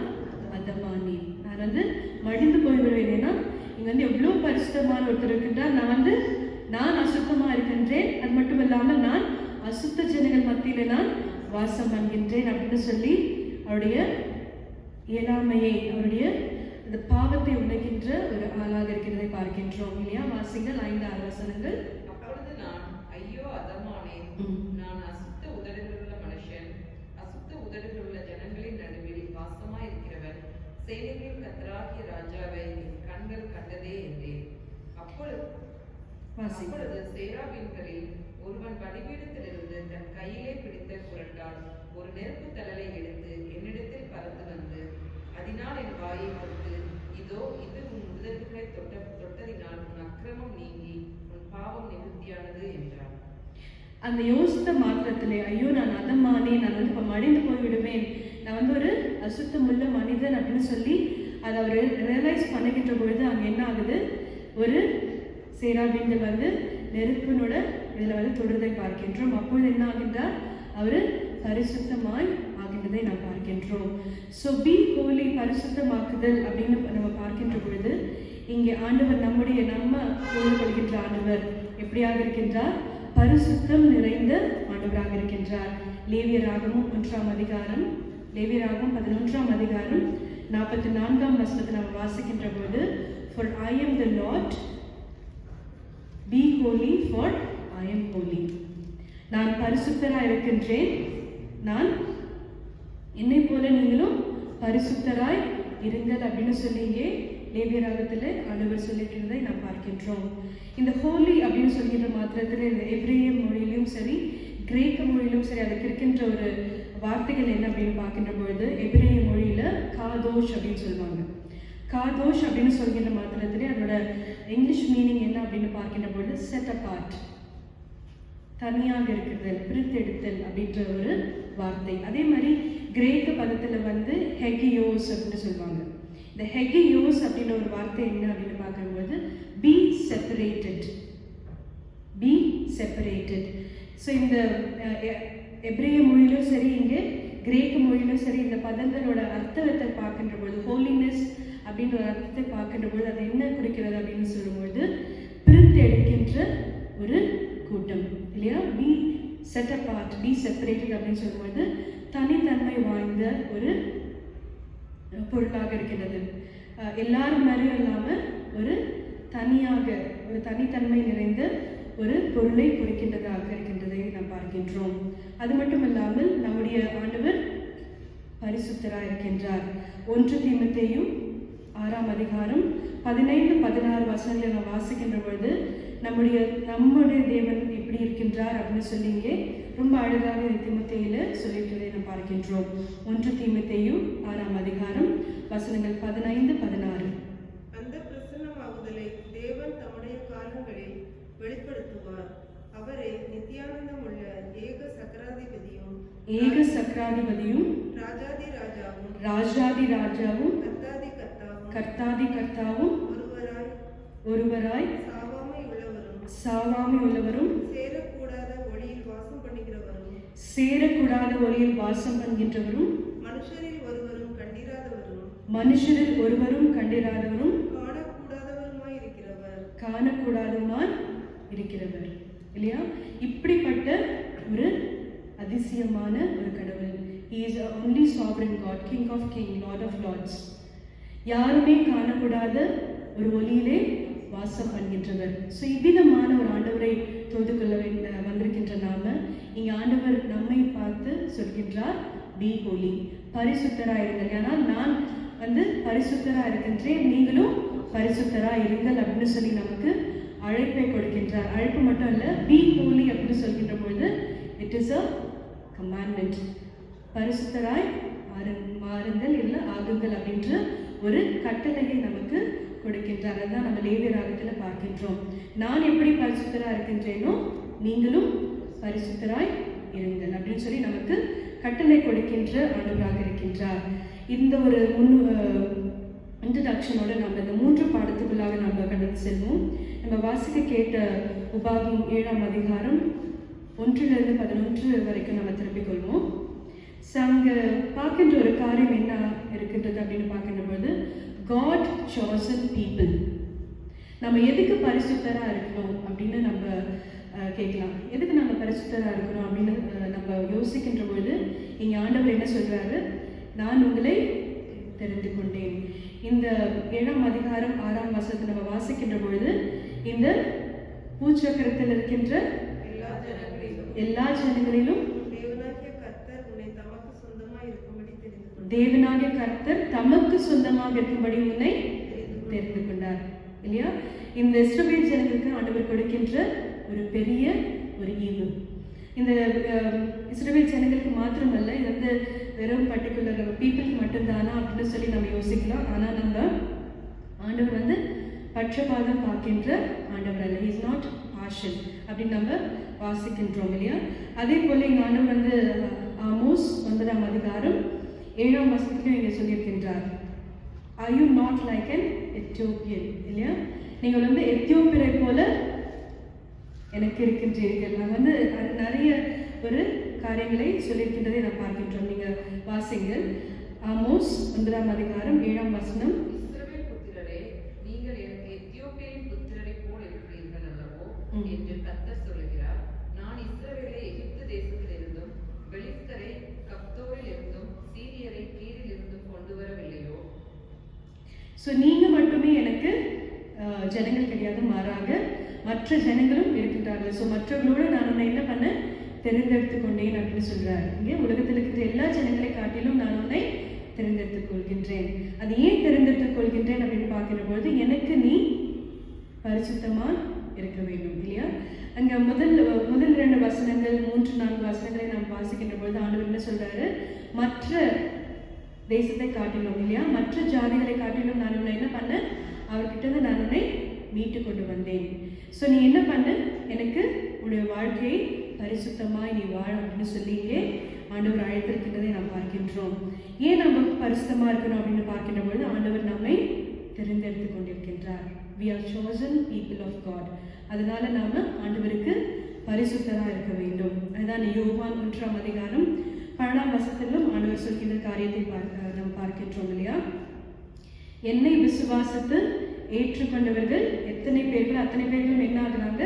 அதமானேன், நான் மடிந்து போய்விடுவேன். ஏன்னா இங்க எவ்வளவு பரிசுத்தமான ஒருத்தர் இருக்கின்றார், நான் அசுத்தமா இருக்கின்றேன், அது மட்டும் இல்லாமல் நான் அசுத்த ஜனங்கள் மத்தியில நான் வாசம் பண்ணுகின்றேன் அப்படின்னு சொல்லி அவருடைய இயலாமையை, அவருடைய அந்த பாவத்தை உணர்கின்ற ஒரு ஆளாக இருக்கிறதை பார்க்கின்றோம் இல்லையா? வாசிங்கள் 5-6 வசனங்கள். அப்பொழுது நான் ஐயோ அதமானேன், நான் அசுத்த உதடுகளுள்ள மனுஷன், அசுத்த உதடுகளுள்ள ஜனங்களின் நடுவில் வாசமாய் இருக்கிறவர், சேனைகளின் கர்த்தராகிய ராஜாவை கண்கள் கண்டதே என்றேன். அப்பொழுது சேராபீன்களில் ஒருவன் பலிபீடத்திலிருந்து தன் கையிலே பிடித்த குரட்டால் ஒரு நெருப்பு தழலை எடுத்து என்னிடத்தில் பறந்து வந்து அதனால் என் வாயை தொட்டு, இதோ இது உன் உதடுகளை தொட்டதினால் உன் அக்கிரமம் நீங்கி உன் பாவம் நிவர்த்தியானது என்றார். அந்த யோசித்த மாத்திரத்திலே, ஐயோ நான் அதமானே, நான் இப்போ மடிந்து போய்விடுவேன், நான் ஒரு அசுத்தமுள்ள மனிதன் அப்படின்னு சொல்லி அதை அவர் ரியலைஸ் பண்ணிக்கிட்ட பொழுது அங்கே என்ன ஆகுது, ஒரு சேராபீன்கள் நெருப்பினோட இதில் தொடுறதை பார்க்கின்றோம். அப்பொழுது என்ன ஆகின்றார், அவர் பரிசுத்தமாய் ஆகின்றதை நாம் பார்க்கின்றோம். ஸோ பி ஹோலி, பரிசுத்தமாக்குதல் அப்படின்னு நம்ம பார்க்கின்ற பொழுது இங்கே ஆண்டவர் நம்ம கொள்கின்ற ஆண்டவர் எப்படியாக இருக்கின்றார், பரிசுத்தம் நிறைந்த ஆண்டவராக இருக்கின்றார். லேவியராகமும் 1ஆம் அதிகாரம், லேவியராகமும் 11ஆம் அதிகாரம் 44ஆம் வசனத்தை நம்ம வாசிக்கின்ற பொழுது, for I am the Lord, be holy for I am holy. நான் பரிசுத்தராக இருக்கின்றேன், நான் என்னை போல நீங்களும் பரிசுத்தராய் இருங்கள் அப்படின்னு சொல்லி இங்கே லேவியராகத்தில் ஆண்டவர் சொல்லியிருக்கிறதை நாம் பார்க்கின்றோம். இந்த ஹோலி அப்படின்னு சொல்கின்ற மாத்திரத்தில் இந்த எபிரேய மொழியிலும் சரி கிரேக்க மொழியிலும் சரி அதுக்கு இருக்கின்ற ஒரு வார்த்தைகள் என்ன அப்படின்னு பார்க்கின்ற பொழுது, எபிரேய மொழியில காதோஷ் அப்படின்னு சொல்லுவாங்க. காதோஷ் அப்படின்னு சொல்கின்ற மாத்திரத்திலே அதோட இங்கிலீஷ் மீனிங் என்ன அப்படின்னு பார்க்கின்ற பொழுது செட் அபார்ட், தனியாக இருக்கிறது, பிரித்தெடுத்தல் அப்படின்ற ஒரு வார்த்தை. அதே மாதிரி கிரேக்க பதத்தில் ஹெகியோஸ் அப்படின்னு சொல்லுவாங்க. இந்த ஹெகியோஸ் அப்படின்ற ஒரு வார்த்தை என்ன அப்படின்னு பார்க்கும்போது B separated, B separated. So இந்த எபிரேய மொழியிலும் சரி இங்கே கிரேக்க மொழியிலும் சரி இந்த பதங்களோட அர்த்தத்தை பார்க்கின்ற பொழுது, ஹோலினஸ் அப்படின்ற ஒரு அர்த்தத்தை பார்க்கின்ற பொழுது அது என்ன குறிக்கிறது அப்படின்னு சொல்லும்பொழுது பிரித்து எடுக்கின்ற ஒரு கூட்டம் இல்லையா. Be set apart, be separated அப்படின்னு சொல்லும்போது தனித்தன்மை வாய்ந்த ஒரு பொருளாக இருக்கிறது. எல்லாரும் மாதிரியும் இல்லாமல் ஒரு தனியாக, ஒரு தனித்தன்மை நிறைந்த ஒரு பொருளை குறிக்கின்றதாக இருக்கின்றதை நாம் பார்க்கின்றோம். அது மட்டும் இல்லாமல் நம்முடைய ஆண்டவர் பரிசுத்தராக இருக்கின்றார். 1 தீமோத்தேயு 6ஆம் அதிகாரம் 15-16 வசனங்களை நாம் வாசிக்கின்ற பொழுது நம்முடைய தேவன் எப்படி இருக்கின்றார் அப்படின்னு சொல்லி இங்கே ரொம்ப அழகாக தீமோத்தேயுல சொல்லியிருக்கிறதை நாம் பார்க்கின்றோம். 1 தீமோத்தேயு 6ஆம் அதிகாரம் வசனங்கள் 15-16. அந்த பிரசன்னமாகுதலை தேவன் தம்முடைய காலங்களில் வெளிப்படுத்துவார். அவரை நித்தியானந்தம் உள்ள ஏக சக்கராதிபதியும் ராஜாதி ராஜாவும் கர்த்தாதி கர்த்தாவும் ஒருவராய் சாவாமை உள்ளவரும் சேரக்கூடாத ஒளியில் வாசம் பண்ணுகின்றவரும் மனுஷரில் ஒருவரும் கண்டிராதவரும் காணக்கூடாதவருமாய் இருக்கிறவர் இல்லையா. இப்படிப்பட்ட ஒரு அதிசயமான ஒரு கடவுள். He is a only sovereign God, King of Kings, Lord of Lords. யாருமே காணக்கூடாத ஒரு ஒளியிலே வாசம் பண்ணுகின்றவர். ஸோ இவ்விதமான ஒரு ஆண்டவரை தொழுது கொள்ள வந்திருக்கின்ற நாம இங்கே ஆண்டவர் நம்மை பார்த்து சொல்கின்றார், பி ஹோலி, பரிசுத்தராக இருங்கள். ஆனால் நான் பரிசுத்தராக இருக்கின்றேன், நீங்களும் பரிசுத்தராக இருங்கள் அப்படின்னு சொல்லி நமக்கு அழைப்பை கொடுக்கின்றார். அழைப்பு மட்டும் இல்லை, பி ஹோலி அப்படின்னு சொல்கின்ற பொழுது இட் இஸ் அ கமாண்ட்மெண்ட். பரிசுத்தராய் மாறுங்கள் இல்லை ஆகுங்கள் அப்படின்ற ஒரு கட்டளையை நமக்கு கொடுக்கின்றார். அதுதான் நம்ம லேவியராகத்தில் பார்க்கின்றோம். நான் எப்படி பரிசுத்தராக இருக்கின்றேனோ நீங்களும் பரிசுத்தராய் இருங்கள் அப்படின்னு சொல்லி நமக்கு கட்டளை கொடுக்கின்ற ஆண்டவராக இருக்கின்றார். இந்த ஒரு இன்ட்ரடக்ஷனோட நம்ம இந்த 3 பாடத்துக்குள்ளாக நம்ம கடந்து செல்வோம். நம்ம வாசிக்க கேட்ட உபாகம் 7ஆம் அதிகாரம் 1-11 வரைக்கும் நம்ம திருப்பிக் கொள்வோம். அங்கே பார்க்கின்ற ஒரு காரியம் என்ன இருக்கின்றது அப்படின்னு பார்க்கின்ற பொழுது, God chosen people. நம்ம எதுக்கு பரிசுத்தராக இருக்கணும் அப்படின்னு நம்ம கேட்கலாம். எதுக்கு நம்ம பரிசுத்தராக இருக்கணும் அப்படின்னு நம்ம யோசிக்கின்ற பொழுது இங்கே ஆண்டவர் என்ன சொல்கிறாரு, நான் உங்களை தெரிந்து கொண்டேன். இந்த 7ஆம் அதிகாரம் 6ஆம் வசனத்தை நம்ம வாசிக்கின்ற பொழுது இந்த பூச்சக்கரத்தில் இருக்கின்ற எல்லா ஜனங்களிலும் தேவனாகிய கர்த்தர் தமக்கு சொந்தமாக இருக்கும்படி உன்னை தெரிந்து கொண்டார். இல்லையா? இந்த இஸ்ரவேல் ஜனங்களுக்கு ஆண்டவர் கொடுக்கின்ற ஒரு பெரிய ஒரு ஈவு. இந்த இஸ்ரவேல் ஜனங்களுக்கு மாத்திரமல்ல, இது வந்து வெறும் பர்டிகுலர் பீப்புளுக்கு மட்டும்தானா அப்படின்னு சொல்லி நம்ம யோசிக்கலாம். ஆனால் நம்ம ஆண்டவர் வந்து பட்சபாதம் பார்க்கின்ற ஆண்டவர் அல்ல. இஸ் நாட் பார்ஷியல் அப்படின்னு நம்ம வாசிக்கின்றோம் இல்லையா? அதே போல எங்கள் ஆண்டவர் வந்து ஆமோஸ் 9ஆம் அதிகாரம் 7ஆம் வசனத்திலும் இங்கே சொல்லியிருக்கின்றார், are you not like an Ethiopian இல்லையா? நீங்கள் வந்து எத்தியோப்பியரை போல எனக்கு இருக்கின்றீர்கள். நான் வந்து நிறைய ஒரு காரியங்களை சொல்லியிருக்கின்றதை நான் பார்க்கின்றோம். நீங்கள் வாசிங்கள் ஆமோஸ் 9ஆம் அதிகாரம் 7ஆம் வசனம். இஸ்ரவேல் புத்திரரே, நீங்கள் எனக்கு எத்தியோப்பியரின் புத்திரரை போல் இருக்கிறீர்கள் அல்லவோ என்று கர்த்தர் சொல்லுகிறார். நான் இஸ்ரவேலை எகிப்து தேசத்திலிருந்தும் பெலிஸ்தரை கப்தோரில் இருந்தும் சீரியரை கீரில் இருந்தும் கொண்டு வரவில்லையோ? ஸோ நீங்கள் மட்டுமே எனக்கு ஜனங்கள் கிடையாது, மாறாக மற்ற ஜனங்களும் இருக்கின்றார்கள். ஸோ மற்றவர்களோடு நான் உன்னை என்ன பண்ண தெரிந்தெடுத்து கொண்டேன் அப்படின்னு சொல்றாரு. இங்கே உலகத்தில் இருக்கிற எல்லா ஜனங்களை காட்டிலும் நான் உன்னை தெரிந்தெடுத்துக் கொள்கின்றேன். அது ஏன் தெரிந்தெடுத்துக் கொள்கின்றேன் அப்படின்னு பார்க்கிற பொழுது, எனக்கு நீ பரிசுத்தமா இருக்க வேண்டும் இல்லையா? அங்க முதல் 2 வசனங்கள் 3-4 வசனங்களை நாம் வாசிக்கின்ற பொழுது ஆண்டவர் என்ன சொல்றாரு, மற்ற தேசத்தை காட்டிலும் இல்லையா, மற்ற ஜாதிகளை காட்டிலும் நான் உன்னை என்ன பண்ண, அவர்கிட்ட இருந்து நான் உன்னை மீட்டு கொண்டு வந்தேன். ஸோ நீ என்ன பண்ண, எனக்கு உன்னுடைய வாழ்க்கையை பரிசுத்தமாய் நீ வாழ அப்படின்னு சொல்லியே ஆண்டவர் அழைத்திருக்கின்றதை நாம் பார்க்கின்றோம். ஏன் நம்ம பரிசுத்தமாக இருக்கணும் அப்படின்னு பார்க்கின்ற பொழுது ஆண்டவர் நம்மை தெரிந்தெடுத்து கொண்டிருக்கின்றார். We are chosen people of God. அதனால நாம ஆண்டவருக்கு பரிசுத்தராக இருக்க வேண்டும். அதுதான் யோவான் 1ஆம் அதிகாரம் 12ஆம் வசனத்திலும் ஆண்டவர் சொல்கின்ற காரியத்தை நாம் பார்க்கின்றோம் இல்லையா? என்னை விசுவாசித்து ஏற்றுக்கொண்டவர்கள் எத்தனை பேர்கள், அத்தனை பேர்களும் என்ன ஆகுறாங்க,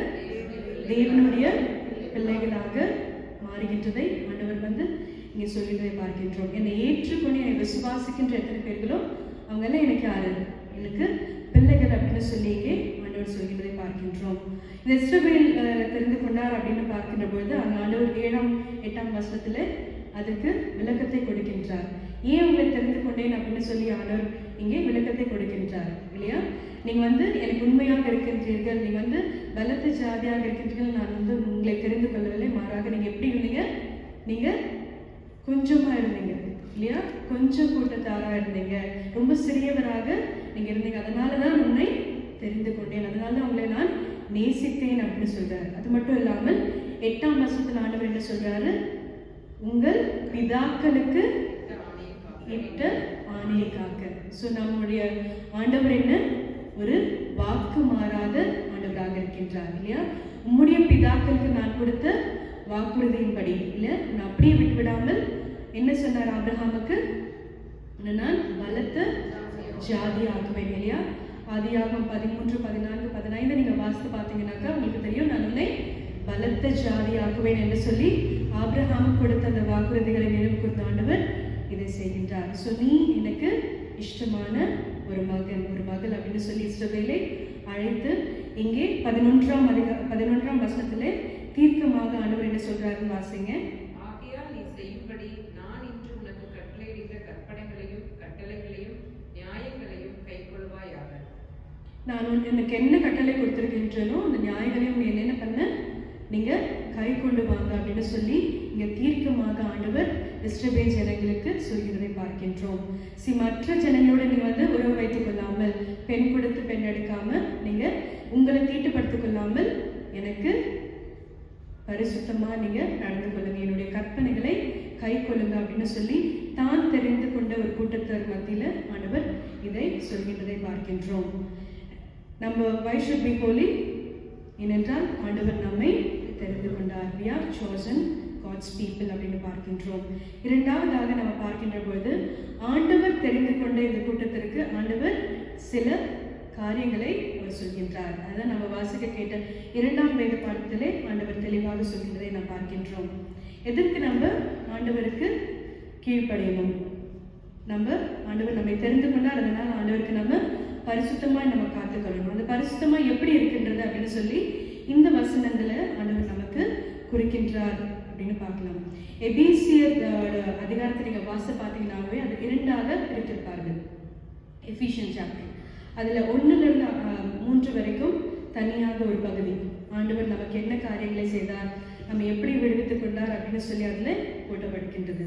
தேவனுடைய பிள்ளைகளாக மாறுகின்றதை ஆண்டவர் வந்து இங்கே சொல்லிட்டதை பார்க்கின்றோம். என்னை ஏற்றுக்கொண்டு என்னை விசுவாசிக்கின்ற எத்தனை பேர்களோ அவங்கெல்லாம் எனக்கு யாரு, எனக்கு பிள்ளைகள் அப்படின்னு சொல்லியே ஆண்டவர் சொல்கின்றதை பார்க்கின்றோம். இந்த இஸ்ரவேல் தெரிந்து கொண்டார் அப்படின்னு பார்க்கின்ற பொழுது அந்த ஆண்டவர் 7-8ஆம் வசனத்துல அதுக்கு விளக்கத்தை கொடுக்கின்றார். ஏன் உங்களை தெரிந்து கொண்டேன் அப்படின்னு சொல்லி ஆண்டவர் இங்கே விளக்கத்தை கொடுக்கின்றார் இல்லையா? நீங்க வந்து எனக்கு உண்மையாக இருக்கின்றீர்கள், நீங்க வந்து பலத்த ஜாதியாக இருக்கின்றீர்கள், நான் வந்து உங்களை தெரிந்து கொள்ளவில்லை, மாறாக நீங்க எப்படி இருந்தீங்க, நீங்க கொஞ்சமா இருந்தீங்க இல்லையா, கொஞ்சம் கூட்டத்தாரா இருந்தீங்க, ரொம்ப சிறியவராக நீங்க இருந்தீங்க, அதனாலதான் உன்னை தெரிந்து கொண்டேன், அதனால உங்களை நான் நேசித்தேன் அப்படின்னு சொல்றாரு. அது மட்டும் இல்லாமல் 8ஆம் வசனத்தில் ஆண்டவர் என்ன சொல்றாரு, உங்கள் பிதாக்களுக்கு இட்ட ஆணையை காக்க. ஸோ நம்முடைய ஆண்டவர் என்ன, ஒரு வாக்கு மாறாத ஆண்டவராக இருக்கின்றார் இல்லையா? உம்முடைய பிதாக்களுக்கு நான் கொடுத்த வாக்குறுதியின்படி இல்லை, நான் அப்படியே விட்டுவிடாமல் என்ன சொன்னார் ஆபிரகாமுக்கு, நான் பலத்த ஜாதி ஆக்குவேன் இல்லையா? ஆதியாகமம் 13, 14, 15 நீங்க வாசித்து பார்த்தீங்கன்னாக்கா உங்களுக்கு தெரியும், நான் உன்னை பலத்த ஜாதி ஆக்குவேன் என்று சொல்லி ஆபிரகாமுக்கு கொடுத்த அந்த வாக்குறுதிகளை நினைவு கூர்ந்த ஆண்டவர் இதை செய்கின்றார். ஸோ நீ எனக்கு இஷ்டமான ஒரு மகன், ஒரு மகள் அப்படின்னு சொல்லி இஸ்ரவேலை அழைத்து இங்கே 11ஆம் வசனத்திலே தீர்க்கமாக ஆண்டவர் என்ன சொல்றாருன்னு வாசிங்க. ஆகையால் நீ செய்யும்படி நான் இன்று உனக்கு கட்டளையிடுகிற கற்பனைகளையும் கட்டளைகளையும் நியாயங்களையும் கைக்கொள்வாயாக. நான் எனக்கு என்ன கட்டளை கொடுத்திருக்கின்றனோ அந்த நியாயங்களையும் நீ என்னென்ன பண்ண, நீங்க கை கொண்டு வாங்க அப்படின்னு சொல்லி இங்க தீர்க்கமாக ஆண்டவர் இஸ்ரவேல் ஜனங்களுக்கு சொல்கிறதை பார்க்கின்றோம். மற்ற ஜனங்களோட நீங்க வந்து உறவு வைத்துக் கொள்ளாமல், பெண் கொடுத்து பெண் எடுக்காம, நீங்க உங்களை தீட்டுப்படுத்திக் கொள்ளாமல் எனக்கு பரிசுத்தமா நீங்க நடந்து கொள்ளுங்க, என்னுடைய கற்பனைகளை கை கொள்ளுங்க அப்படின்னு சொல்லி தான் தெரிந்து கொண்ட ஒரு கூட்டத்தார் மத்தியில ஆண்டவர் இதை சொல்கின்றதை பார்க்கின்றோம். நம்ம why should be holy? ஏனென்றால் ஆண்டவர் நம்மை தெரிந்து கொண்டார். We are chosen God's people அப்படின்னு பார்க்கின்றோம். இரண்டாவதாக நம்ம பார்க்கின்ற பொழுது ஆண்டவர் தெரிந்து கொண்ட இந்த கூட்டத்திற்கு ஆண்டவர் சில காரியங்களை அவர் சொல்கின்றார். அதான் நம்ம வாசிக்க கேட்ட 2ஆம் வேத பாடத்திலே ஆண்டவர் தெளிவாக சொல்கின்றதை நாம் பார்க்கின்றோம். எதற்கு நம்ம ஆண்டவருக்கு கீழ்ப்படையணும், நம்ம ஆண்டவர் நம்மை தெரிந்து கொண்டார், அதனால் ஆண்டவருக்கு நம்ம பரிசுத்தமாய் நம்ம காத்துக்கொள்ளணும். அந்த பரிசுத்தமா எப்படி இருக்கின்றது அப்படின்னு சொல்லி இந்த வசனங்களை ஆண்டவர் நமக்கு குறிக்கின்றார் அப்படின்னு பார்க்கலாம். எபேசியர் அதிகாரத்தை நீங்க வாசித்து பார்த்தீங்கன்னாவே அது 2ஆக பிரித்திருப்பார்கள். எஃபிஷியன் சாப்டர் அதில் 1லிருந்து 3 வரைக்கும் தனியாக ஒரு பகுதி. ஆண்டவர் நமக்கு என்ன காரியங்களை செய்தார், நம்ம எப்படி விடுவித்துக் கொண்டார் அப்படின்னு சொல்லி அதில் போட்டப்படுகின்றது.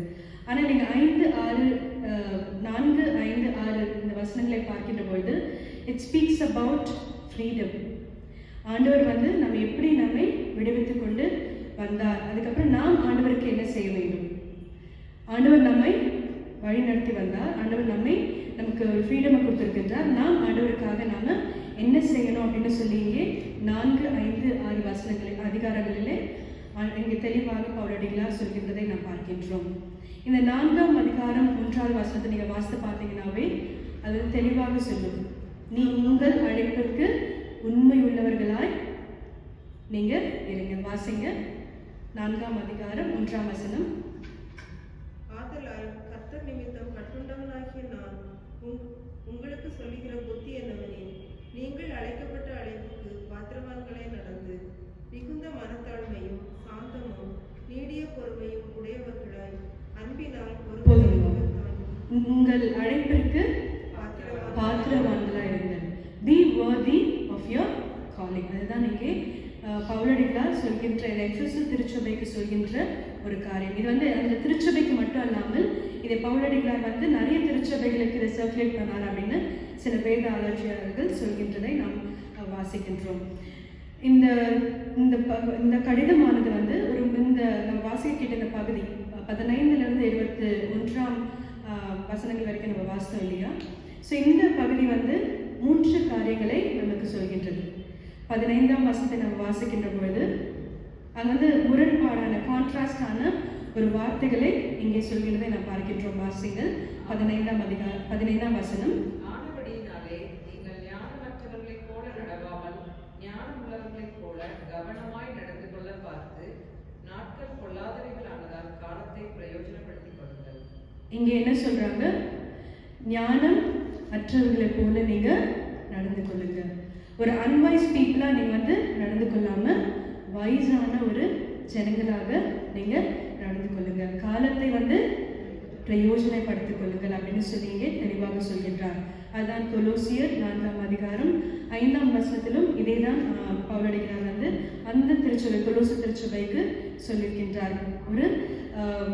ஆனால் நீங்கள் 4, 5, 6 இந்த வசனங்களை பார்க்கின்ற பொழுது இட் ஸ்பீக்ஸ் அபவுட் ஃப்ரீடம். ஆண்டவர் வந்து நம்ம எப்படி நம்மை விடுவித்துக் கொண்டு வந்தார், அதுக்கப்புறம் நாம் ஆண்டவருக்கு என்ன செய்ய வேண்டும். ஆண்டவர் நம்மை வழி நடத்தி வந்தார், ஆண்டவர் நமக்கு ஒரு ஃப்ரீடமை கொடுத்துருக்கின்றார். நாம் ஆண்டவருக்காக நாம் என்ன செய்யணும் அப்படின்னு சொல்லி இங்கே 4, 5, 6 வசனங்களில் அதிகாரங்களிலே இங்கே தெளிவாக பவுலடிகளார் சொல்கின்றதை நாம் பார்க்கின்றோம். இந்த 4ஆம் அதிகாரம் 1வது வசனத்தை நீங்கள் வாசித்து பார்த்தீங்கன்னாவே அது தெளிவாக சொல்லும், நீ உங்கள் அழைப்பிற்கு உண்மையுள்ளவர்களாய் நீங்கள் இருங்க. வாசிங்க 4ஆம் அதிகாரம் 1ஆம் வசனம். ஆதலால் கர்த்தர் நிமித்தம் கட்டுண்டவனாகிய நான் உங்களுக்கு சொல்லுகிற புத்தி என்னவெனில், நீங்கள் அழைக்கப்பட்ட அழைப்புக்கு பாத்திரவான்களே நடந்து மிகுந்த மனத்தாழ்மையும் சாந்தமும் நீடிய பொறுமையும் உடையவர்களாய் அன்பினால் உங்கள் அழைப்பிற்கு பாத்திரவான்களாய் இருங்கள். Be worthy of your calling. அதுதான் இங்கே பவுலடிகளார் சொல்கின்ற, எஃபெசு திருச்சபைக்கு சொல்கின்ற ஒரு காரியம். இது வந்து அந்த திருச்சபைக்கு மட்டும் அல்லாமல் இதை பவுலடிகளார் வந்து நிறைய திருச்சபைகளுக்கு இதை சர்க்குலேட் பண்ணார் அப்படின்னு சில வேத ஆலோசகர்கள் சொல்கின்றதை நாம் வாசிக்கின்றோம். இந்த கடிதமானது வந்து நம்ம வாசிக்கிட்ட இந்த பகுதி 15லிருந்து 21ஆம் வசனங்கள் வரைக்கும் நம்ம வாசித்தோம் இல்லையா? ஸோ இந்த பகுதி வந்து 3 காரியங்களை நமக்கு சொல்கின்றது. 15ஆம் வசனத்தை நம்ம வாசிக்கின்ற பொழுது அங்கே வந்து முரண்பாடான கான்ட்ராஸ்டான ஒரு வார்த்தைகளை இங்கே சொல்கிறதை நாம் பார்க்கின்றோம். வாசிங்கள் 15ஆம் வசனம். ஆனபடியினாலே நீங்கள் ஞானமற்றவர்களைப் போல நடவாமல் ஞானமுள்ளவர்களைப் போல கவனமாய் நடந்து கொள்ள பார்த்து நாட்கள் பொல்லாதவைகளானதால் காலத்தை பிரயோஜனப்படுத்திக் கொள்ளுங்கள். இங்கே என்ன சொல்றாங்க? ஞானம் அற்றவர்களை போல நீங்க நடந்து கொள்ளுங்க. ஒரு அன்வைஸ் பீப்புளா நீங்க வந்து நடந்து கொள்ளாம வைஸான ஒரு ஜனங்களாக நீங்க நடந்து கொள்ளுங்க. காலத்தை வந்து பிரயோஜனப்படுத்திக் கொள்ளுங்கள் அப்படின்னு சொல்லி இங்கே தெளிவாக சொல்கின்றார். அதுதான் கொலோசியர் 4ஆம் அதிகாரம் 5ஆம் வசனத்திலும் இதே தான் பவுலடிகளார் வந்து அந்த திருச்சபை கொலோசு திருச்சபைக்கு சொல்லியிருக்கின்றார். ஒரு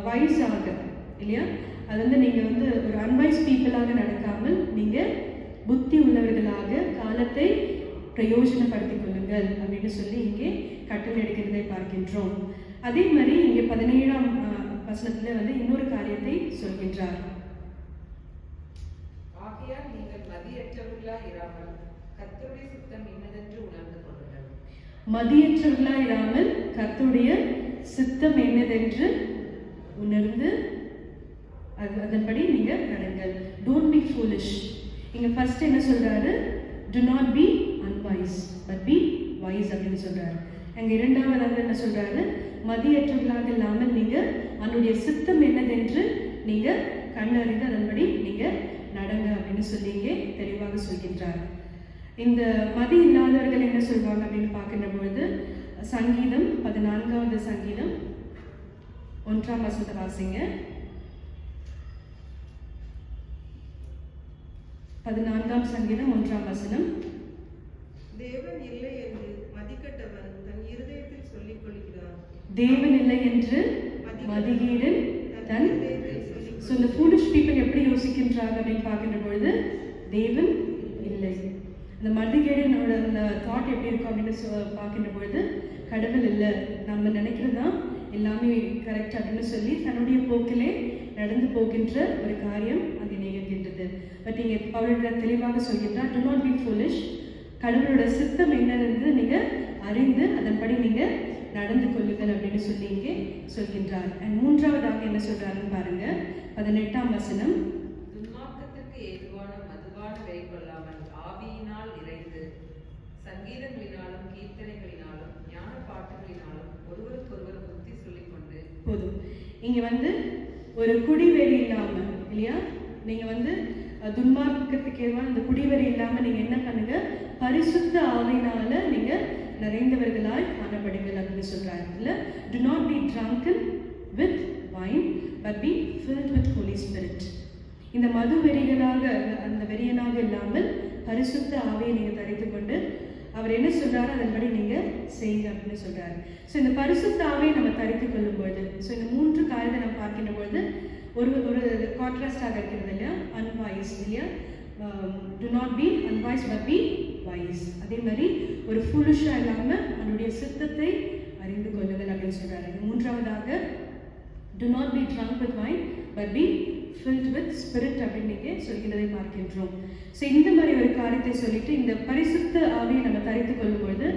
வைஸாக இல்லையா, அது வந்து நீங்கள் வந்து ஒரு அன்வைஸ் பீப்புளாக நடக்காமல் நீங்கள் புத்தி உள்ளவர்களாக காலத்தை பிரயோஜனப்படுத்திக் கொள்ளுங்கள் அப்படின்னு சொல்லி இங்கே கட்டளை எடுக்கிறதை பார்க்கின்றோம். அதே மாதிரி இங்கே 17ஆம் வசனத்தில் வந்து இன்னொரு காரியத்தை சொல்கின்றார். ஆகையால் நீங்கள் மதியற்றவர்களாய் இராமல் கர்த்தருடைய சித்தம் இன்னதென்று உணர்ந்து கொள்ளுங்கள். மதியற்றவர்களாய் இராமல் கர்த்தருடைய சித்தம் என்னதென்று உணர்ந்து அதன்படி நீங்க நடங்கள். Don't be foolish. இங்க ஃபர்ஸ்ட் என்ன சொல்றாரு? Do not be unwise but be wise அப்படின்னு சொல்றாரு. அங்க இரண்டாவதாக என்ன சொல்றாரு? மதியற்றவர்களாக இல்லாமல் நீங்க அவனுடைய சித்தம் என்னதென்று நீங்க கண்டறிந்து அதன்படி நீங்க நடங்க அப்படின்னு சொல்லி இங்கே தெளிவாக சொல்கின்றார். இந்த மதி இல்லாதவர்கள் என்ன சொல்வாங்க அப்படின்னு பார்க்கின்ற பொழுது சங்கீதம் 14வது சங்கீதம் 1ஆம் வசனத்தை வாசிங்க. 14ஆம் சங்கீதம் 1ஆம் வசனம். தேவன் இல்லை என்று மதிக்கட்டவன் தன் இருதயத்தில் சொல்லிக் கொள்கிறான். தேவன் இல்லை என்று மதிகேடன் தன் ஸோ இந்த ஃபூலிஷ் பீப்புள் எப்படி யோசிக்கின்றாங்க அப்படின்னு பார்க்கின்ற பொழுது தேவன் இல்லை. அந்த மதிகேடனோட அந்த தாட் எப்படி இருக்கும் அப்படின்னு பார்க்கின்ற பொழுது கடவுள் இல்லை, நம்ம நினைக்கிறது தான் எல்லாமே கரெக்ட் அப்படின்னு சொல்லி தன்னுடைய போக்கிலே நடந்து போகின்ற ஒரு காரியம் அங்கே நிகழ்கின்றது. பட் இங்கே அவரோட தெளிவாக சொல்கின்றார், டு நாட் பி ஃபூலிஷ். கடவுளோட சித்தம் என்னன்னு நீங்கள் அறிந்து அதன்படி நீங்கள் நடந்து கொள்ளுங்கள் அப்படின்னு சொல்லி இங்கே சொல்கின்றார். அண்ட் மூன்றாவதாக என்ன சொல்றாருன்னு பாருங்க, 18ஆம் வசனம். துன்மார்க்கத்திற்கு ஏதுவான மதுவான வெறி கொள்ளாமல் ஆவியினால் நிறைந்து சங்கீதங்களினாலும் கீர்த்தனைகளினாலும் ஞான பாட்டுகளினாலும் ஒருவருக்கொருவர் புத்தி சொல்லிக்கொண்டு. போதும். இங்க வந்து ஒரு குடிவெறி இல்லாம இல்லையா, நீங்க வந்து துன்மார்க்கத்துக்கு ஏதுவான அந்த குடிவெறி இல்லாம நீங்க என்ன பண்ணுங்க, பரிசுத்த ஆவியினால நீங்க நிறைந்தவர்களாய் காணப்படுங்கள் அப்படின்னு சொல்றாங்க. இல்ல, do not be drunken with wine but be filled with Holy Spirit. இந்த மது வெறிகளாக அந்த வெறியனாக இல்லாமல் பரிசுத்த ஆவியை நீங்கள் தரித்து கொண்டு அவர் என்ன சொல்றாரோ அதன்படி நீங்கள் செய்யுங்க அப்படின்னு சொல்றாரு. ஸோ இந்த பரிசுத்த ஆவியை நம்ம தரித்து கொள்ளும் பொழுது, ஸோ இந்த 3 காரியத்தை நம்ம பார்க்கின்ற பொழுது ஒரு கான்ட்ராஸ்டாக இருக்கிறது இல்லையா, அன்வாய்ஸ் இல்லையா, do not be unwise but be wise. அதே மாதிரி ஒரு ஃபுல்லிஷாக இல்லாமல் அவனுடைய சித்தத்தை அறிந்து கொள்ளுங்கள் அப்படின்னு சொல்றாரு. மூன்றாவதாக do not be drunk with wine but be filled with spirit அப்படின்னு சொல்கிறதை பார்க்கின்றோம். ஸோ இந்த மாதிரி ஒரு காரியத்தை சொல்லிட்டு இந்த பரிசுத்த ஆவியை நம்ம தரித்து கொள்ளும்பொழுது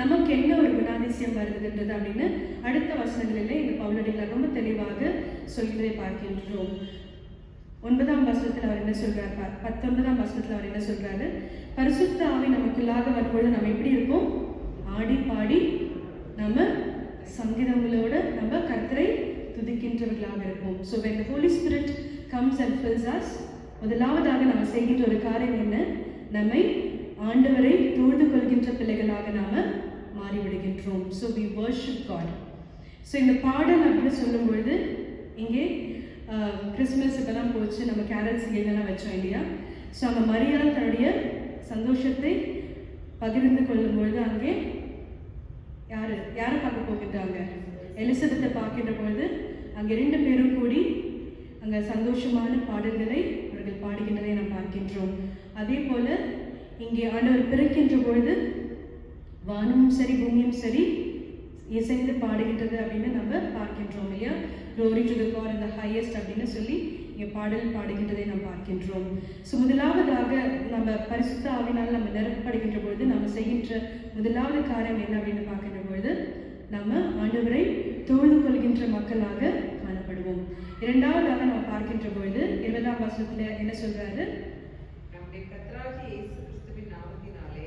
நமக்கு என்ன ஒரு குணாதிசயம் வருதுன்றது அப்படின்னு அடுத்த வசனங்களிலே இந்த பவுலடியில் ரொம்ப தெளிவாக சொல்கிறதை பார்க்கின்றோம். 9ஆம் வசனத்தில் அவர் என்ன சொல்றாரு, 19ஆம் வசனத்தில் அவர் என்ன சொல்றாரு, பரிசுத்த ஆவி நமக்குள்ளாக வரும்பொழுது நம்ம எப்படி இருப்போம், ஆடி பாடி நம்ம சங்கீதங்களோட நம்ம கர்த்தரை துதிக்கின்றவர்களாக இருப்போம். So when the Holy Spirit comes and fills us, முதலாவதாக நம்ம செய்கின்ற ஒரு காரியம் என்ன, நம்மை ஆண்டவரை தொழுது கொள்கின்ற பிள்ளைகளாக நாம மாறிவிடுகின்றோம். So we worship God. So இந்த பாடல் அப்படின்னு சொல்லும் பொழுது இங்கே கிறிஸ்மஸ் இப்பெல்லாம் போச்சு, நம்ம கேரல்ஸ் இதெல்லாம் வச்சோம் இல்லையா. ஸோ அங்கே மரியாள் தன்னுடைய சந்தோஷத்தை பகிர்ந்து கொள்ளும் பொழுது அங்கே யாரை பார்க்க போகின்றாங்க, எலிசபெத்தை பார்க்கின்ற பொழுது அங்கே 2 பேரும் கூடி அங்கே சந்தோஷமான பாடல்களை அவர்கள் பாடுகின்றதை நாம் பார்க்கின்றோம். அதே போல இங்கே ஆண்டவர் பிறக்கின்ற பொழுது வானமும் சரி பூமியும் சரி இசைந்து பாடுகின்றது அப்படின்னு நம்ம பார்க்கின்றோம் இல்லையா. Glory to the God in the highest அப்படின்னு சொல்லி இங்கே பாடல் பாடுகின்றதை நாம் பார்க்கின்றோம். ஸோ முதலாவதாக நம்ம பரிசுத்த ஆவினால் நம்ம நிரப்பப்படுகின்ற பொழுது நம்ம செய்கின்ற முதலாவது காரியம் என்ன அப்படின்னு பார்க்கின்ற பொழுது நம்ம ஆண்டவரை தொழுது கொள்கின்ற மக்களாக காணப்படுவோம். இரண்டாவதாக நம்ம பார்க்கின்ற பொழுது 20ஆம் வசனத்துல என்ன சொல்றாரு, நம்முடைய கர்த்தராகிய இயேசு கிறிஸ்துவின் நாமத்தினாலே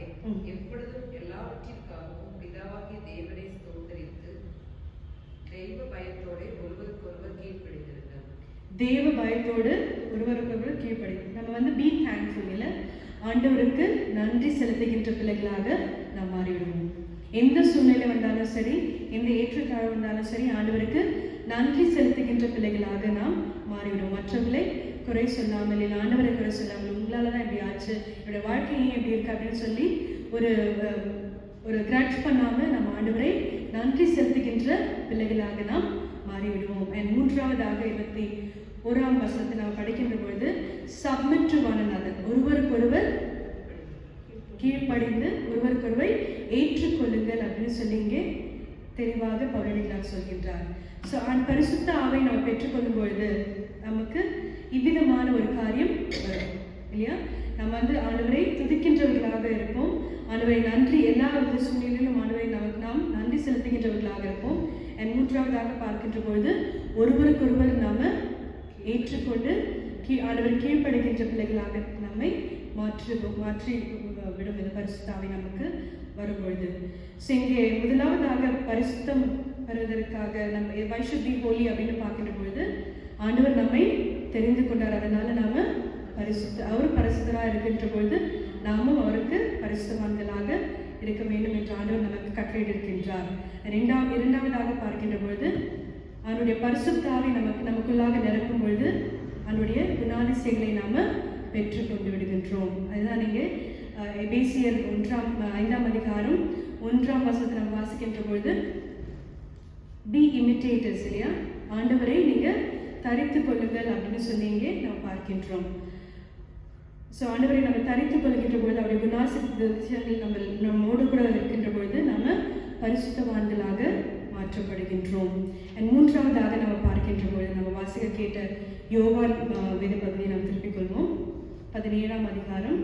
எப்பொழுதும் எல்லாவற்றிற்காகவும் பிதாவாகிய தேவனை ஸ்தோத்திரித்து தெய்வ பயத்தோடு ஒருவருக்கொருவர் கீழ்ப்படிந்திருந்தார். தேவ பயத்தோடு ஒருவருக்கொருவர் கீழ்ப்படி நம்ம பி தேங்க்ஃபுல் இல்லை, ஆண்டவருக்கு நன்றி செலுத்துகின்ற பிள்ளைகளாக நாம் மாறிவிடுவோம். எந்த சூழ்நிலை வந்தாலும் சரி, எந்த ஏற்றத்தாழ்வு வந்தாலும் சரி, ஆண்டவருக்கு நன்றி செலுத்துகின்ற பிள்ளைகளாக நாம் மாறிவிடுவோம். மற்றவர்களை குறை சொல்லாமல், இல்லை ஆண்டவரை குறை சொல்லாமல், உங்களால தான் இப்படி ஆச்சு, என்னோட வாழ்க்கையும் எப்படி இருக்கு அப்படின்னு சொல்லி ஒரு கிராட்ச் பண்ணாமல் நம்ம ஆண்டவரை நன்றி செலுத்துகின்ற பிள்ளைகளாக நாம் மாறிவிடுவோம். அண்ட் மூன்றாவதாக 21ஆம் வசனத்தை நாம் படிக்கின்ற பொழுது சப்மிட் டு ஒன் அனதர், ஒருவருக்கொருவர் கீழ்ப்படிந்து ஒருவருக்கொருவர் ஏற்றுக்கொள்ளுங்கள் அப்படின்னு சொல்லி இங்கே தெளிவாக பவுலடிகளார் சொல்கின்றார். ஸோ பரிசுத்த ஆவை நாம் பெற்றுக்கொள்ளும் பொழுது நமக்கு இவ்விதமான ஒரு காரியம் வரும் இல்லையா. நம்ம ஆண்டவரை துதிக்கின்றவர்களாக இருப்போம், ஆண்டவரை நன்றி எல்லா வித சூழ்நிலையிலும் ஆண்டவரை நாம் நன்றி செலுத்துகின்றவர்களாக இருப்போம். அண்ட் மூன்றாவதாக பார்க்கின்ற பொழுது ஒருவருக்கொருவர் நாம ஏற்றுக்கொண்டு ஆண்டவரை கீழ்ப்படுகின்ற பிள்ளைகளாக நம்மை மாற்றி விடும் இந்த பரிசுத்தாவை நமக்கு வரும்பொழுது. ஸோ இங்கே முதலாவதாக பரிசுத்தம் வருவதற்காக நம்ம why should be holy அப்படின்னு பார்க்கின்ற பொழுது ஆண்டவர் நம்மை தெரிந்து கொண்டார். அதனால நாம அவர் பரிசுத்தராக இருக்கின்ற பொழுது நாமும் அவருக்கு பரிசுத்தவான்களாக இருக்க வேண்டும் என்று ஆண்டவர் நமக்கு கட்டளையிட்டிருக்கின்றார். இரண்டாவதாக பார்க்கின்ற பொழுது அவனுடைய பரிசுத்தாவை நமக்குள்ளாக நிரப்பும் பொழுது அவனுடைய குணாதிசயங்களை நாம பெற்றுக்கொண்டு விடுகின்றோம். அதுதான் நீங்க எபேசியர் 5ஆம் அதிகாரம் 1ஆம் வசனத்தை நம்ம வாசிக்கின்ற பொழுது பி இமிட்டேட்டர்ஸ் இல்லையா, ஆண்டவரை நீங்க தரித்து கொள்ளுங்கள் அப்படின்னு சொன்னீங்க நாம் பார்க்கின்றோம். ஸோ ஆண்டவரை நம்ம தரித்து கொள்கின்ற பொழுது அவருடைய குணாதிசயங்கள் நம்மோடு கூட இருக்கின்ற பொழுது நம்ம பரிசுத்தவான்களாக மாற்றப்படுகின்றோம். அண்ட் மூன்றாவதாக நம்ம பார்க்கின்ற பொழுது நம்ம வாசிக்க கேட்ட யோவான் வேத பகுதியை நாம் திருப்பிக் கொள்வோம். 17ஆம் அதிகாரம்.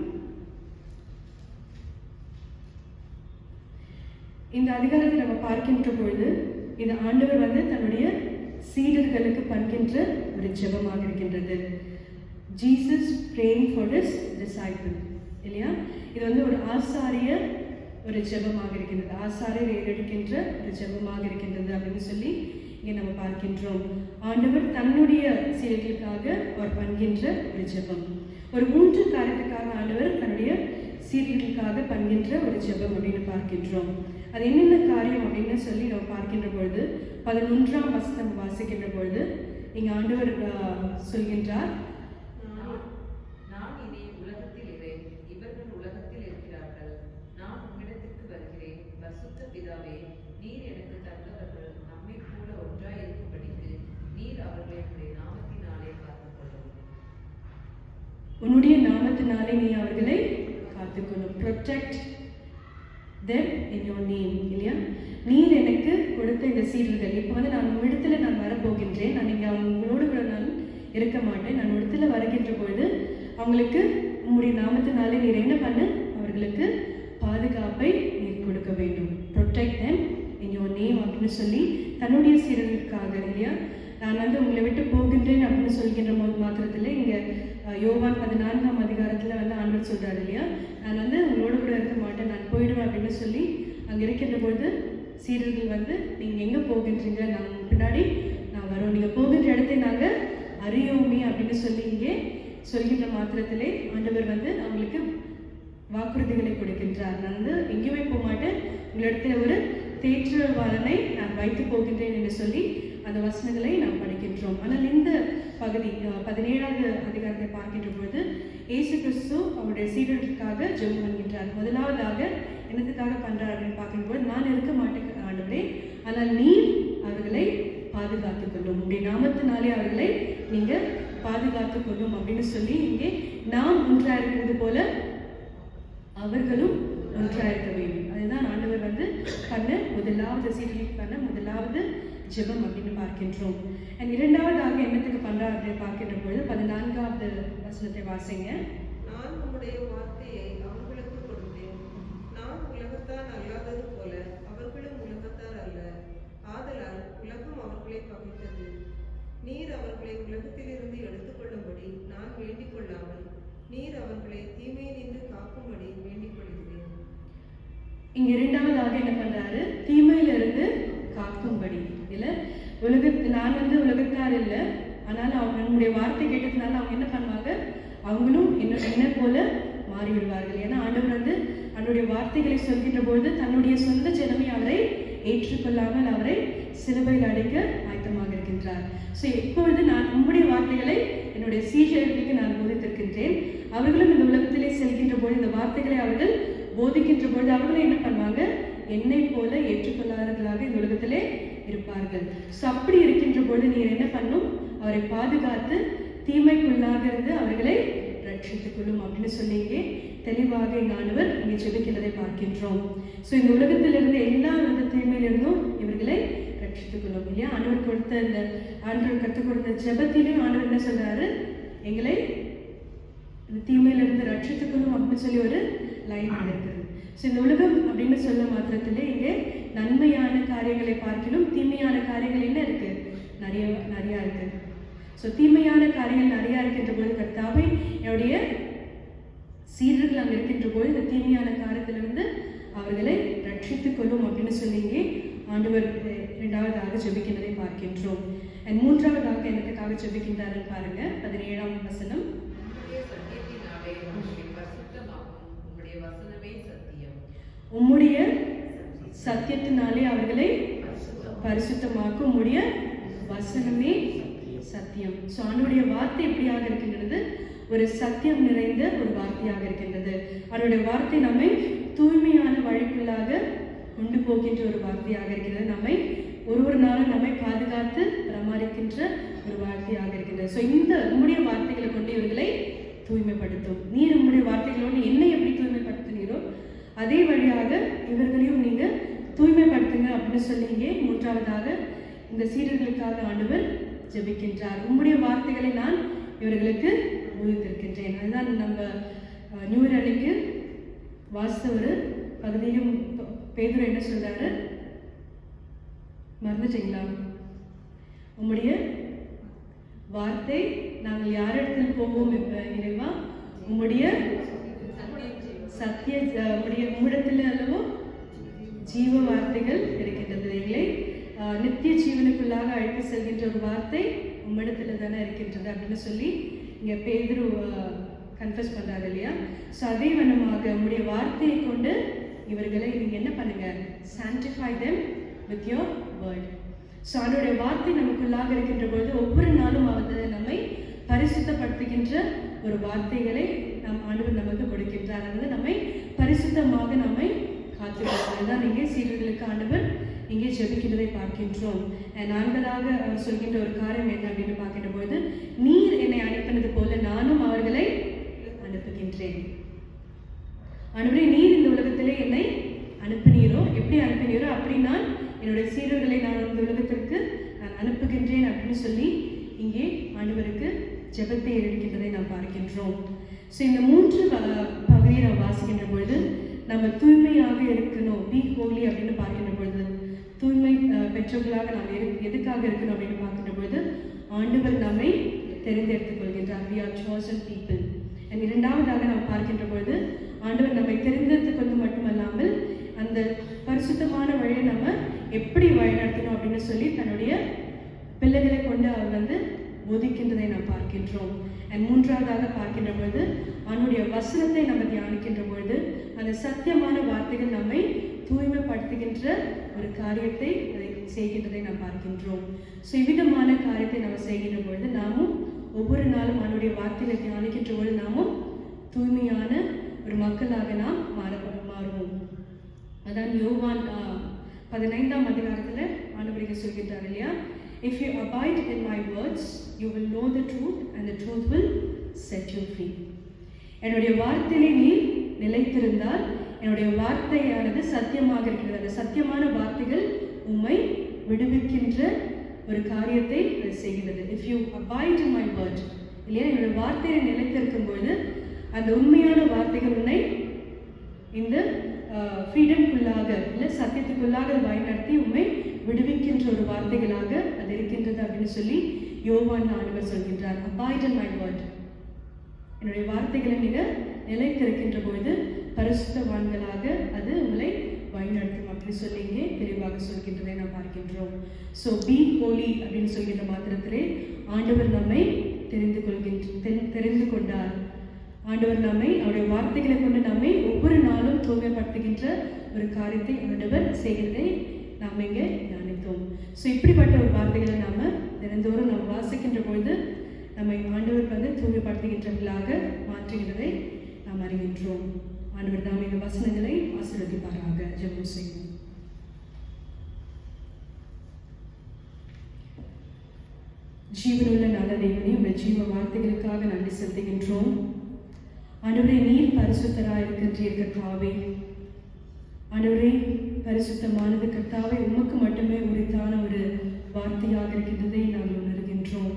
இந்த அதிகாரத்தை நம்ம பார்க்கின்ற பொழுது இது ஆண்டவர் தன்னுடைய சீடர்களுக்கு பண்கின்ற ஒரு ஜெபமாக இருக்கின்றது. Jesus praying for his disciple இல்லையா. இது ஒரு ஆசாரிய ஒரு ஜெபமாக இருக்கின்றது, ஆசாரியர் ஏறெடுக்கின்ற ஒரு ஜெபமாக இருக்கின்றது அப்படின்னு சொல்லி இங்கே நம்ம பார்க்கின்றோம். ஆண்டவர் தன்னுடைய சீடர்களுக்காக அவர் பண்கின்ற ஒரு ஜெபம், ஒரு 3 காரியத்துக்காக ஆண்டவர் தன்னுடைய சீடர்களுக்காக பண்கின்ற ஒரு ஜெபம் அப்படின்னு பார்க்கின்றோம். அது என்னென்ன காரியம் அப்படின்னு சொல்லி நம்ம பார்க்கின்ற பொழுது 11ஆம் வசனம் வாசிக்கின்ற பொழுது இங்கே ஆண்டவர் சொல்கின்றார், நான் இனி உலகத்தில் இறை, இவர்கள் உன்னுடைய நாமத்தினாலே நீ அவர்களை காத்துக்கொள்ளும். Protect them in your name. இல்லையா? நீர் எனக்கு கொடுத்த இந்த சீடர்கள் இப்போ வந்து நான் இடத்துல நான் வரப்போகின்றேன். நான் இங்கே அவங்களோடு கூட நான் இருக்க மாட்டேன். நான் இடத்துல வருகின்ற பொழுது அவங்களுக்கு உங்களுடைய நாமத்தினாலே நீர் என்ன பண்ண, அவர்களுக்கு பாதுகாப்பை நீர் கொடுக்க வேண்டும். Protect them in your name அப்படின்னு சொல்லி தன்னுடைய சீடர்களுக்காக. இல்லையா? நான் வந்து உங்களை விட்டு போகின்றேன் அப்படின்னு சொல்கின்ற போது மாத்திரத்தில் இங்கே யோவான் 14ஆம் அதிகாரத்தில் வந்து ஆண்டவர் சொல்கிறார் இல்லையா, நான் வந்து உங்களோட கூட இருக்க மாட்டேன், நான் போயிடுவேன் அப்படின்னு சொல்லி அங்கே இருக்கின்ற பொழுது சீடர்கள் வந்து நீங்கள் எங்கே போகின்றீங்க, நாங்கள் பின்னாடி நான் வரோம், நீங்கள் போகின்ற இடத்தை நாங்கள் அறியோமே அப்படின்னு சொல்லி இங்கே சொல்கின்ற மாத்திரத்திலே ஆண்டவர் வந்து அவங்களுக்கு வாக்குறுதிகளை கொடுக்கின்றார். நான் வந்து எங்கேயுமே போக மாட்டேன், உங்களிடத்தில் ஒரு தேற்றவாளனை நான் வைத்து போகின்றேன் என்று சொல்லி அந்த வசனங்களை நாம் படிக்கின்றோம். ஆனால் இந்த பகுதி 17ஆவது அதிகாரத்தை பார்க்கின்ற பொழுது இயேசு கிறிஸ்து அவருடைய சீடர்களுக்காக ஜெபம் பண்ணுகின்றார். முதலாவதாக என்னத்துக்காக பண்றார் அப்படின்னு பார்க்கும்போது, நான் இருக்க மாட்டேன் ஆண்டவரே, ஆனால் நீர் அவர்களை பாதுகாத்துக் கொள்ளும், உங்களுடைய நாமத்தினாலே அவர்களை நீங்க பாதுகாத்துக் கொள்ளும் அப்படின்னு சொல்லி இங்கே நாம் ஒன்றா இருக்கிறது போல அவர்களும் ஒன்றா இருக்க வேண்டும். அதுதான் ஆண்டவர் வந்து பண்ண முதலாவது சீடர்களுக்கு பண்ண முதலாவது ஜெபம் அப்படின்னு பார்க்கின்றோம். அண்ட் இரண்டாவதாக என்னத்துக்கு பண்றார் அப்படின்னு பார்க்கின்ற பொழுது 14ஆவது வசனத்தை வாசிங்க. நான் உம்முடைய வார்த்தையை அவர்களுக்கு கொடுத்தேன். நான் உலகத்தார் அல்லாதது போல அவர்களும் உலகத்தார் அல்ல. ஆதலால் உலகம் அவர்களை பகைத்தது. நீர் அவர்களை உலகத்திலிருந்து எடுத்துக்கொள்ளும்படி நான் வேண்டிக் கொள்ளாமல் நீர் அவர்களை தீமையினின்று காக்கும்படி வேண்டிக் கொள்கிறேன். இங்க இரண்டாவதாக என்ன பண்றாரு, தீமையிலிருந்து காக்கும்படி. இல்ல நான் வந்து உலகத்தார் இல்லை, ஆனால் அவங்க நம்முடைய வார்த்தை கேட்டதுனால அவங்க என்ன பண்ணுவாங்க, அவங்களும் என்ன போல மாறிவிடுவார்கள். ஏன்னா ஆண்டவர் வந்து அவருடைய வார்த்தைகளை சொல்கின்ற பொழுது தன்னுடைய சொந்த ஜனமே அவரை ஏற்றுக்கொள்ளாமல் அவரை சிலுவையில் அடைக்க ஆயத்தமாக இருக்கின்றார். ஸோ இப்பொழுது நான் உங்களுடைய வார்த்தைகளை என்னுடைய சீடர்களுக்கு நான் போதித்திருக்கின்றேன். அவர்களும் இந்த உலகத்திலே செல்கின்ற பொழுது இந்த வார்த்தைகளை அவர்கள் போதிக்கின்ற பொழுது அவர்களும் என்ன பண்ணுவாங்க, என்னை போல ஏற்றுக்கொள்ளாதவர்களாக இந்த உலகத்திலே இருப்பார்கள். ஸோ அப்படி இருக்கின்ற பொழுது நீர் என்ன பண்ணும், அவரை பாதுகாத்து தீமைக்குள்ளாக இருந்து அவர்களை ரட்சித்துக் கொள்ளும் அப்படின்னு சொல்லி இங்கே தெளிவாக எங்கள் ஆண்டவர் இங்கே ஜெபிக்கிறதை பார்க்கின்றோம். ஸோ இந்த உலகத்திலிருந்து எல்லா வித தீமையிலிருந்தும் இவர்களை ரட்சித்துக் கொள்ளும். இல்லையா? ஆண்டவர் கொடுத்த இந்த ஆண்டவர் கற்றுக் கொடுத்த ஜெபத்திலையும் ஆண்டவர் என்ன சொல்றாரு, எங்களை இந்த தீமையிலிருந்து ரட்சித்துக் கொள்ளும் அப்படின்னு சொல்லி ஒரு லைன் இருக்குது. ஸோ இந்த உலகம் அப்படின்னு சொல்ல மாத்திரத்திலே இங்கே நன்மையான காரியங்களை பார்க்கணும், தீமையான காரியங்கள் என்ன இருக்கு, நிறையா இருக்கு. ஸோ தீமையான காரியங்கள் நிறையா இருக்கின்ற போது கர்த்தாவே என்னுடைய சீடர்கள் அங்கே இருக்கின்ற போது இந்த தீமையான காரியத்திலிருந்து அவர்களை ரட்சித்துக் கொள்ளும் அப்படின்னு சொல்லி இங்கே ஆண்டவர் இரண்டாவதாக ஜெபிக்கின்றதை பார்க்கின்றோம். அண்ட் மூன்றாவதாக என்னத்துக்காக ஜெபிக்கின்றாருன்னு பாருங்க, 17ஆம் வசனம். உம்முடைய சத்தியத்தினாலே அவர்களை பரிசுத்தமாக்கும், உம்முடைய வசனமே சத்தியம். ஸோ அவனுடைய வார்த்தை எப்படியாக இருக்கின்றது, ஒரு சத்தியம் நிறைந்த ஒரு வார்த்தையாக இருக்கின்றது. அவனுடைய வார்த்தை நம்மை தூய்மையான வழிக்குள்ளாக கொண்டு போகின்ற ஒரு வார்த்தையாக இருக்கிறது. நம்மை ஒரு நாளும் நம்மை பாதுகாத்து பராமரிக்கின்ற ஒரு வார்த்தையாக இருக்கின்றது. ஸோ இந்த உம்முடைய வார்த்தைகளை கொண்டு இவர்களை தூய்மைப்படுத்தும். நீர் உம்முடைய வார்த்தைகளோடு என்னை எப்படி தூய்மைப்படுத்தினீரோ அதே வழியாக இவர்களையும் நீங்க தூய்மைப்படுத்துங்க அப்படின்னு சொல்லி இங்கே மூன்றாவதாக இந்த சீடர்களுக்காக ஆண்டவர் ஜெபிக்கின்றார். உம்முடைய வார்த்தைகளை நான் இவர்களுக்கு போதித்திருக்கின்றேன். அதுதான் நம்ம நியூ இயர் அன்னைக்கு வாசித்த ஒரு பகுதியும் பேதுரு என்ன சொல்றாரு, மறந்துட்டீங்களா? உம்முடைய வார்த்தை நாங்கள் யாரிடத்தில் போவோம் இறைவா, உம்முடைய சத்திய உம்மிடத்தில் அல்லவோ ஜீவ வார்த்தைகள் இருக்கின்றது. எங்களை நித்திய ஜீவனுக்குள்ளாக அழைத்து செல்கின்ற ஒரு வார்த்தை உம்மிடத்துல தானே இருக்கின்றது அப்படின்னு சொல்லி இங்கே பேதுரு கன்ஃபஸ் பண்றாரு இல்லையா? ஸோ அதே வண்ணமாக உங்களுடைய வார்த்தையை கொண்டு இவர்களை நீங்கள் என்ன பண்ணுங்க, sanctify them with your word. So அவனுடைய வார்த்தை நமக்குள்ளாக இருக்கின்ற பொழுது ஒவ்வொரு நாளும் அவர் நம்மை பரிசுத்தப்படுத்துகின்ற ஒரு வார்த்தைகளை நம் ஆண்டவர் நமக்கு கொடுக்கின்றார். அதனால் நம்மை பரிசுத்தமாக நம்மை காத்துக்கொள்வது தான் இங்கே சீடர்களுக்கு ஆண்டவர் இங்கே ஜெபிக்கின்றதை பார்க்கின்றோம். நான்காவதாக அவர் சொல்கின்ற ஒரு காரியம் என்ன அப்படின்னு பார்க்கின்ற பொழுது, நீர் என்னை அனுப்பினது போல நானும் அவர்களை பார்க்கின்றேன். ஆண்டவரே, நீர் இந்த உலகத்திலே என்னை அனுப்பினீரோ, எப்படி அனுப்பினீரோ அப்படி நான் என்னுடைய சீடர்களை நான் இந்த உலகத்திற்கு நான் அனுப்புகின்றேன் அப்படின்னு சொல்லி இங்கே ஆண்டவருக்கு ஜெபத்தை எடுக்கின்றதை நாம் பார்க்கின்றோம். ஸோ இந்த 3 பகுதியை நாம் வாசிக்கின்ற பொழுது நம்ம தூய்மையாக இருக்கணும், பி ஹோலி அப்படின்னு பார்க்கின்ற பொழுது, தூய்மை பெற்றவர்களாக நாம் எதுக்காக இருக்கணும் அப்படின்னு பார்க்கின்ற பொழுது ஆண்டவர் நம்மை தெரிந்தெடுத்துக் கொள்கின்றார். we are chosen people. And இரண்டாவதாக நாம் பார்க்கின்ற பொழுது ஆண்டவர் நம்மை தெரிந்தெடுத்துக் கொண்டு மட்டுமல்லாமல் அந்த பரிசுத்தமான வழியை நம்ம எப்படி வழிநடத்தணும் அப்படின்னு சொல்லி தன்னுடைய பிள்ளைகளை கொண்டு அவர் போதிக்கின்றதை நாம் பார்க்கின்றோம். அண்ட் மூன்றாவதாக பார்க்கின்ற பொழுது அவனுடைய வசனத்தை நம்ம தியானிக்கின்ற பொழுது அந்த சத்தியமான வார்த்தைகள் நம்மை தூய்மைப்படுத்துகின்ற ஒரு காரியத்தை செய்கின்றதை நாம் பார்க்கின்றோம். ஸோ இவ்விதமான காரியத்தை நம்ம செய்கின்ற பொழுது நாமும் ஒவ்வொரு நாளும் அவனுடைய வார்த்தைகளை தியானிக்கின்ற பொழுது நாமும் தூய்மையான ஒரு மக்களாக நாம் மாறுவோம். அதான் யோவான் 15ஆம் அதிகாரத்தில் ஆண்டவருக்கு சொல்கின்றார் இல்லையா, if you abide in my words you will know the truth and the truth will set you free. என்னுடைய வார்த்தையிலே நீ நிலைத்திருந்தால் என்னுடைய வார்த்தையானது சத்தியமாக இருக்கிறது, அந்த சத்தியமான வார்த்தைகள் உம்மை விடுவிக்கின்ற ஒரு காரியத்தை செய்கின்றது. if you abide in my word இல்லையா, என்னுடைய வார்த்தையை நிலைத்திருக்கும் பொழுது அந்த உண்மையான வார்த்தைகள் உன்னை இந்த ஃப்ரீடம்குள்ளாக இல்லை சத்தியத்துக்குள்ளாக வழிநடத்தி உண்மை விடுவிக்கின்ற ஒரு வார்த்தைகளாக அது இருக்கின்றது அப்படின்னு சொல்லி யோவான் ஆண்டவர் சொல்கின்றார். abide in my word, என்னுடைய வார்த்தைகளை நீங்கள் நிலைத்திருக்கின்ற பொழுது பரிசுத்தவான்களாக அது உங்களை வழிநடத்தும் அப்படின்னு சொல்லி இங்கே தெளிவாக சொல்கின்றதை நாம் பார்க்கின்றோம். ஸோ பி ஹோலி அப்படின்னு சொல்கின்ற மாத்திரத்திலே ஆண்டவர் நம்மை தெரிந்து கொண்டார். ஆண்டவர் நம்மை அவருடைய வார்த்தைகளை கொண்டு நம்மை ஒவ்வொரு நாளும் தூய்மைப்படுத்துகின்ற ஒரு காரியத்தை ஆண்டவர் செய்கிறதை நாம் இங்கே தியானித்தோம். ஸோ இப்படிப்பட்ட ஒரு வார்த்தைகளை நாம் தினந்தோறும் நாம் வாசிக்கின்ற பொழுது நம்மை ஆண்டவர் தூய்மைப்படுத்துகின்றவர்களாக மாற்றுகிறதை நாம் அறிகின்றோம். ஆண்டவர் நாம் இந்த வசனங்களை ஆசீர்வதிப்பாராக. ஜெபம் செய்வோம். ஜீவனுள்ள நல்ல தேவனே, உங்கள் ஜீவ வார்த்தைகளுக்காக நன்றி செலுத்துகின்றோம். ஆண்டவரே, நீர் பரிசுத்தராய் இருக்கின்றீர் கர்த்தாவே. ஆண்டவரே, பரிசுத்தமானது கர்த்தாவே உமக்கு மட்டுமே உரித்தான ஒரு வார்த்தையாக இருக்கின்றதை நாங்கள் உணர்கின்றோம்.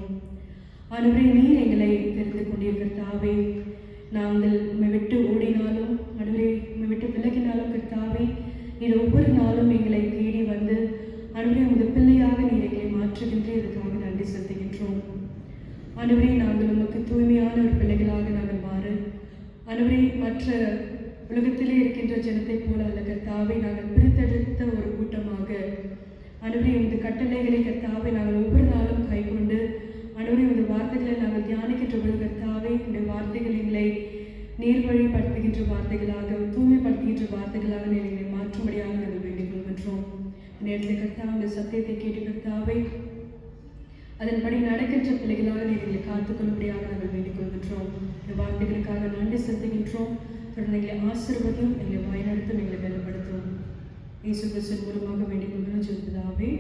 ஆண்டவரே, நீர் எங்களை தெரிந்து கொண்டீர் கர்த்தாவே. நாங்கள் உம்மை விட்டு ஓடினாலும் ஆண்டவரே, உம்மை விட்டு விலகினாலும் கர்த்தாவே நீர் ஒவ்வொரு நாளும் எங்களை தேடி வந்து ஆண்டவரே உமது பிள்ளையாக நீர் எங்களை மாற்றுகின்றே இதற்காக நன்றி செலுத்துகின்றோம். ஆண்டவரே, நாங்கள் உமக்கு தூய்மையான ஒரு பிள்ளைகளாக நாங்கள் மாற ஆண்டவரே மற்ற உலகத்திலே இருக்கின்ற ஜனத்தை போல அல்ல கர்த்தாவே, நாங்கள் பிரித்தெடுத்த ஒரு கூட்டமாக ஆண்டவரே உமது கட்டளைகளை கர்த்தாவே நாங்கள் ஒவ்வொரு நாளும் கை கொண்டு ஆண்டவரே உமது வார்த்தைகளை நாங்கள் தியானிக்கின்ற பொழுது கர்த்தாவே உடைய வார்த்தைகள் எங்களை நேர்வழிப்படுத்துகின்ற வார்த்தைகளாக தூய்மைப்படுத்துகின்ற வார்த்தைகளாக எங்களை மாற்றும்படியாக நாங்கள் வேண்டிக் கொள்கின்றோம். நேரத்தில் கர்த்தாவே இந்த சத்தியத்தை கேட்டு கர்த்தாவே அதன்படி நடக்கின்ற பிள்ளைகளாக எங்களை காத்துக்கொள்ளும்படியாக நாங்கள் வேண்டிக் கொள்கின்றோம். இந்த வார்த்தைகளுக்காக நன்றி செலுத்துகின்றோம். தொடர்ந்து எங்களை ஆசீர்வதியும், எங்களை வழிநடத்தும், எங்களை பலப்படுத்தும். இயேசு கிறிஸ்துவின் மூலமாக வேண்டிக் கொள்கிறோம் ஜெபிதாவே.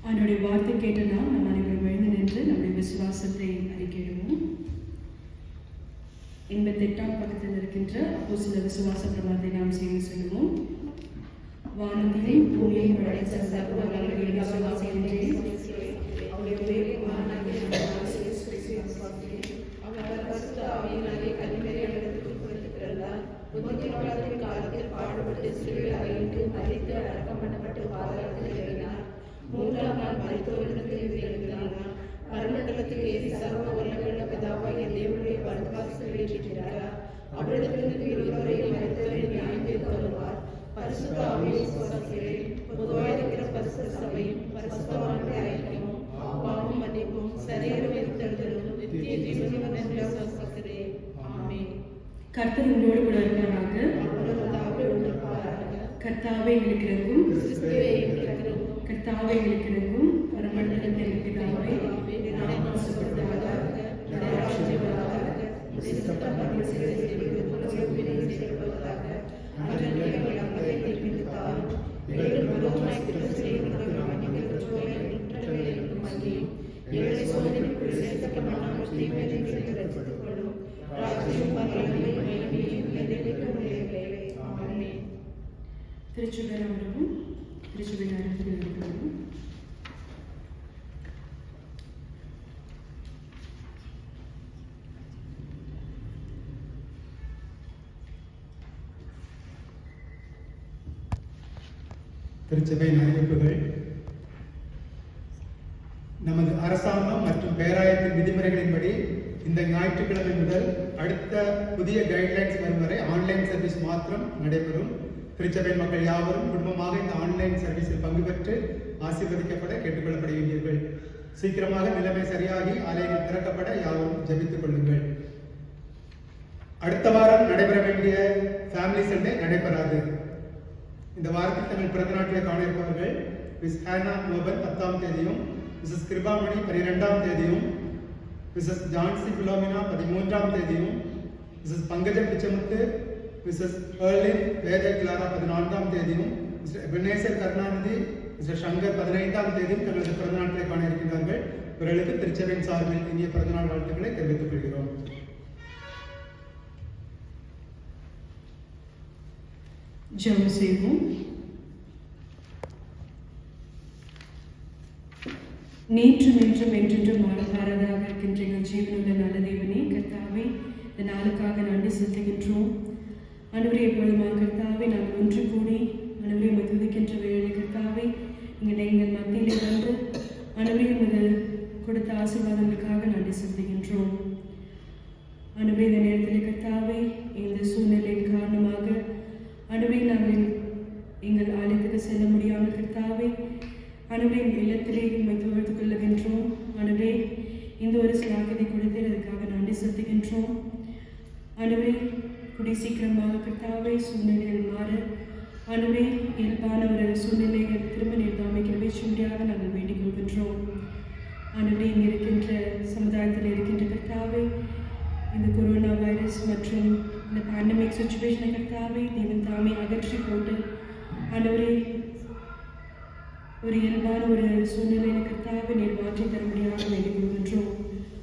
அவனுடைய வார்த்தை கேட்டு நாம் அனைவரும் எழுந்து நின்று நம்முடைய விசுவாசத்தை அறிக்கையிடுவோம். 88ஆம் பக்கத்தில் இருக்கின்ற அப்போஸ்தலர் விசுவாச பிரமாணத்தை நாம் சேர்ந்து சொல்லுவோம். வானத்திலே பூமியையும் படைத்த சர்வ வல்லமையுள்ள விசுவாசிக்கின்றேன். காலத்தில் பாடுபட்டு சிலுவையில் அறையிட்டு மரித்து அடக்கம் பண்ணப்பட்டு பாதாளத்தில் இறங்கினார். 3ஆம் நாள் மரித்தோரிடத்தில் எழுதினார். பரமண்டலத்தில் ஏறி சர்வ வல்லமையுள்ள பிதாவாகிய தேவனுடைய வலதுபார்சலில் வீற்றிருக்கிறார். அவரிடத்திலிருந்து இருவரையும் மரித்தவரை நியாயம் தீர்க்க வருவார். பரிசுத்த ஆவியை விசுவாசிக்கிறேன். பொதுவாயிருக்கிற பரிசுத்த சபையும் பரிசுத்தவான்களை ஐக்கியமும் பாவம் மன்னிப்பும் சரீர உயிர்த்தெழுதலும் நித்திய ஜீவன் என்று விசுவாசிக்கிறேன். ஆமென். கர்த்தர் உங்களோடு கூட இருப்பாராக. அவரது தாழ்வோடு இருப்பாராக. கர்த்தாவே எங்களுக்கு இறங்கும். கிறிஸ்துவே எங்களுக்கு இறங்கும். கர்த்தாவே எங்களுக்கு இறங்கும். பரமண்டலத்தில் பிதாவே, உம்முடைய நாமம் சுத்தப்படுவதாக. உம்முடைய ராஜ்யம் வருவதாக. உம்முடைய சித்தம் பரலோகத்தில் செய்வது போல பூமியிலும் செய்யப்படுவதாக. அன்றன்றைய எங்கள் அப்பத்தை எங்களுக்கு தாரும். எங்களுக்கு விரோதமாய் குற்றம் செய்கிறவர்களுக்கு மன்னிக்க பெற்றோரை குற்றங்களை எங்களுக்கு மன்னியும். எங்களை சோதனைக்குள் சேர்க்க பண்ணாமல் தீமையிலிருந்து எங்களை ரட்சித்துக் கொள்ளும். ராஜ்யம் பரலோகமே மகிமையும் என்றென்றைக்கும் உடையவைகளே. ஆமென். திருச்சுடர் அமரவும் திருச்சுவை நேரத்தில் இருக்கிறோம். திருச்சபையின் அறிவிப்புகள். நமது அரசாங்கம் மற்றும் பேராயத்தின் விதிமுறைகளின்படி இந்த ஞாயிற்றுக்கிழமை முதல் அடுத்த புதிய கைட்லைன்ஸ் வரும் வரை ஆன்லைன் சர்வீஸ் மாத்திரம் நடைபெறும். திருச்சபை மக்கள் யாவரும் குடும்பமாக இந்த ஆன்லைன் சர்வீஸில் பங்கு பெற்று ஆசீர்வதிக்கப்பட கேட்டுக்கொள்ளப்படுகின்றீர்கள். சீக்கிரமாக நிலைமை சரியாகி ஆலயங்கள் திறக்கப்பட யாவரும் ஜெபித்துக் கொள்ளுங்கள். அடுத்த வாரம் நடைபெற வேண்டிய ஃபேமிலி சண்டே நடைபெறாது. இந்த வாரத்தில் தங்கள் பிறந்த நாட்களை காண இருப்பவர்கள் மிஸ் ஹேனா மோபன் 10ஆம் தேதியும், மிஸ்ஸஸ் கிருபாமணி 12ஆம் தேதியும், மிஸ்ஸஸ் ஜான்சி பிலோமினா 13ஆம் தேதியும், மிஸ்ஸஸ் பங்கஜம் பிச்சமுத்து, மிஸ்ஸஸ் ஏர்லின் வேத கிளாரா 14ஆம் தேதியும், மிஸ்டர் எபனேசர் கருணாநிதி, மிஸ்டர் சங்கர் 15ஆம் தேதியும் தங்களது பிறந்த நாட்களை காண இருக்கின்றார்கள். இவர்களுக்கு திருச்சபையின் சார்பில் இனிய பிறந்தநாள் வாழ்த்துக்களை தெரிவித்துக் கொள்கிறோம். ஜெபம் செய்வோம். நேற்றும் என்றும் என்றென்றும் மாறமாறதாக இருக்கின்ற எங்கள் ஜீவனுள்ள நல்ல தேவனே, கர்த்தாவே, இந்த நாளுக்காக நன்றி செலுத்துகின்றோம். ஆண்டவரே, எப்பொழுதுமாக கர்த்தாவே நாங்கள் ஒன்று கூடி ஆண்டவரே துதிக்கின்ற வேலை கர்த்தாவே எங்கள் மத்தியிலே வந்து ஆண்டவரே உமது கொடுத்த ஆசீர்வாதங்களுக்காக நன்றி செலுத்துகின்றோம். ஆண்டவரே, இந்த நேரத்தில் கர்த்தாவே இந்த சூழ்நிலையின் காரணமாக ஆண்டவரே நாங்கள் எங்கள் ஆலயத்துக்கு செல்ல முடியாமல் கர்த்தாவே ஆண்டவரே எங்கள் இல்லத்திலே உம்மை துவழ்த்து கொள்ளுகின்றோம். ஆண்டவரே, இந்த ஒரு சிலாக்கியத்தை கொடுத்து அதுக்காக நன்றி செலுத்துகின்றோம். ஆண்டவரே, கூடிய சீக்கிரமாக கர்த்தாவே சூழ்நிலைகள் மாற ஆண்டவரே இயல்பான ஒரு சூழ்நிலைகள் திரும்ப நிர்தாமை கிருபையாக நாங்கள் வேண்டிக் கொள்கின்றோம். ஆண்டவரே, இங்கே இருக்கின்ற சமுதாயத்தில் இருக்கின்ற கர்த்தாவே இந்த கொரோனா வைரஸ் மற்றும் இந்த பேண்டமிக் சுச்சுவேஷனை கர்த்தாவே நீங்கள் தாமே அகற்றி போட்டு ஆண்டவரே ஒரு இயல்பான ஒரு சூழ்நிலையில் கர்த்தாவே நீர் மாற்றி தர முடியாத வேண்டிக் கொள்கின்றோம்.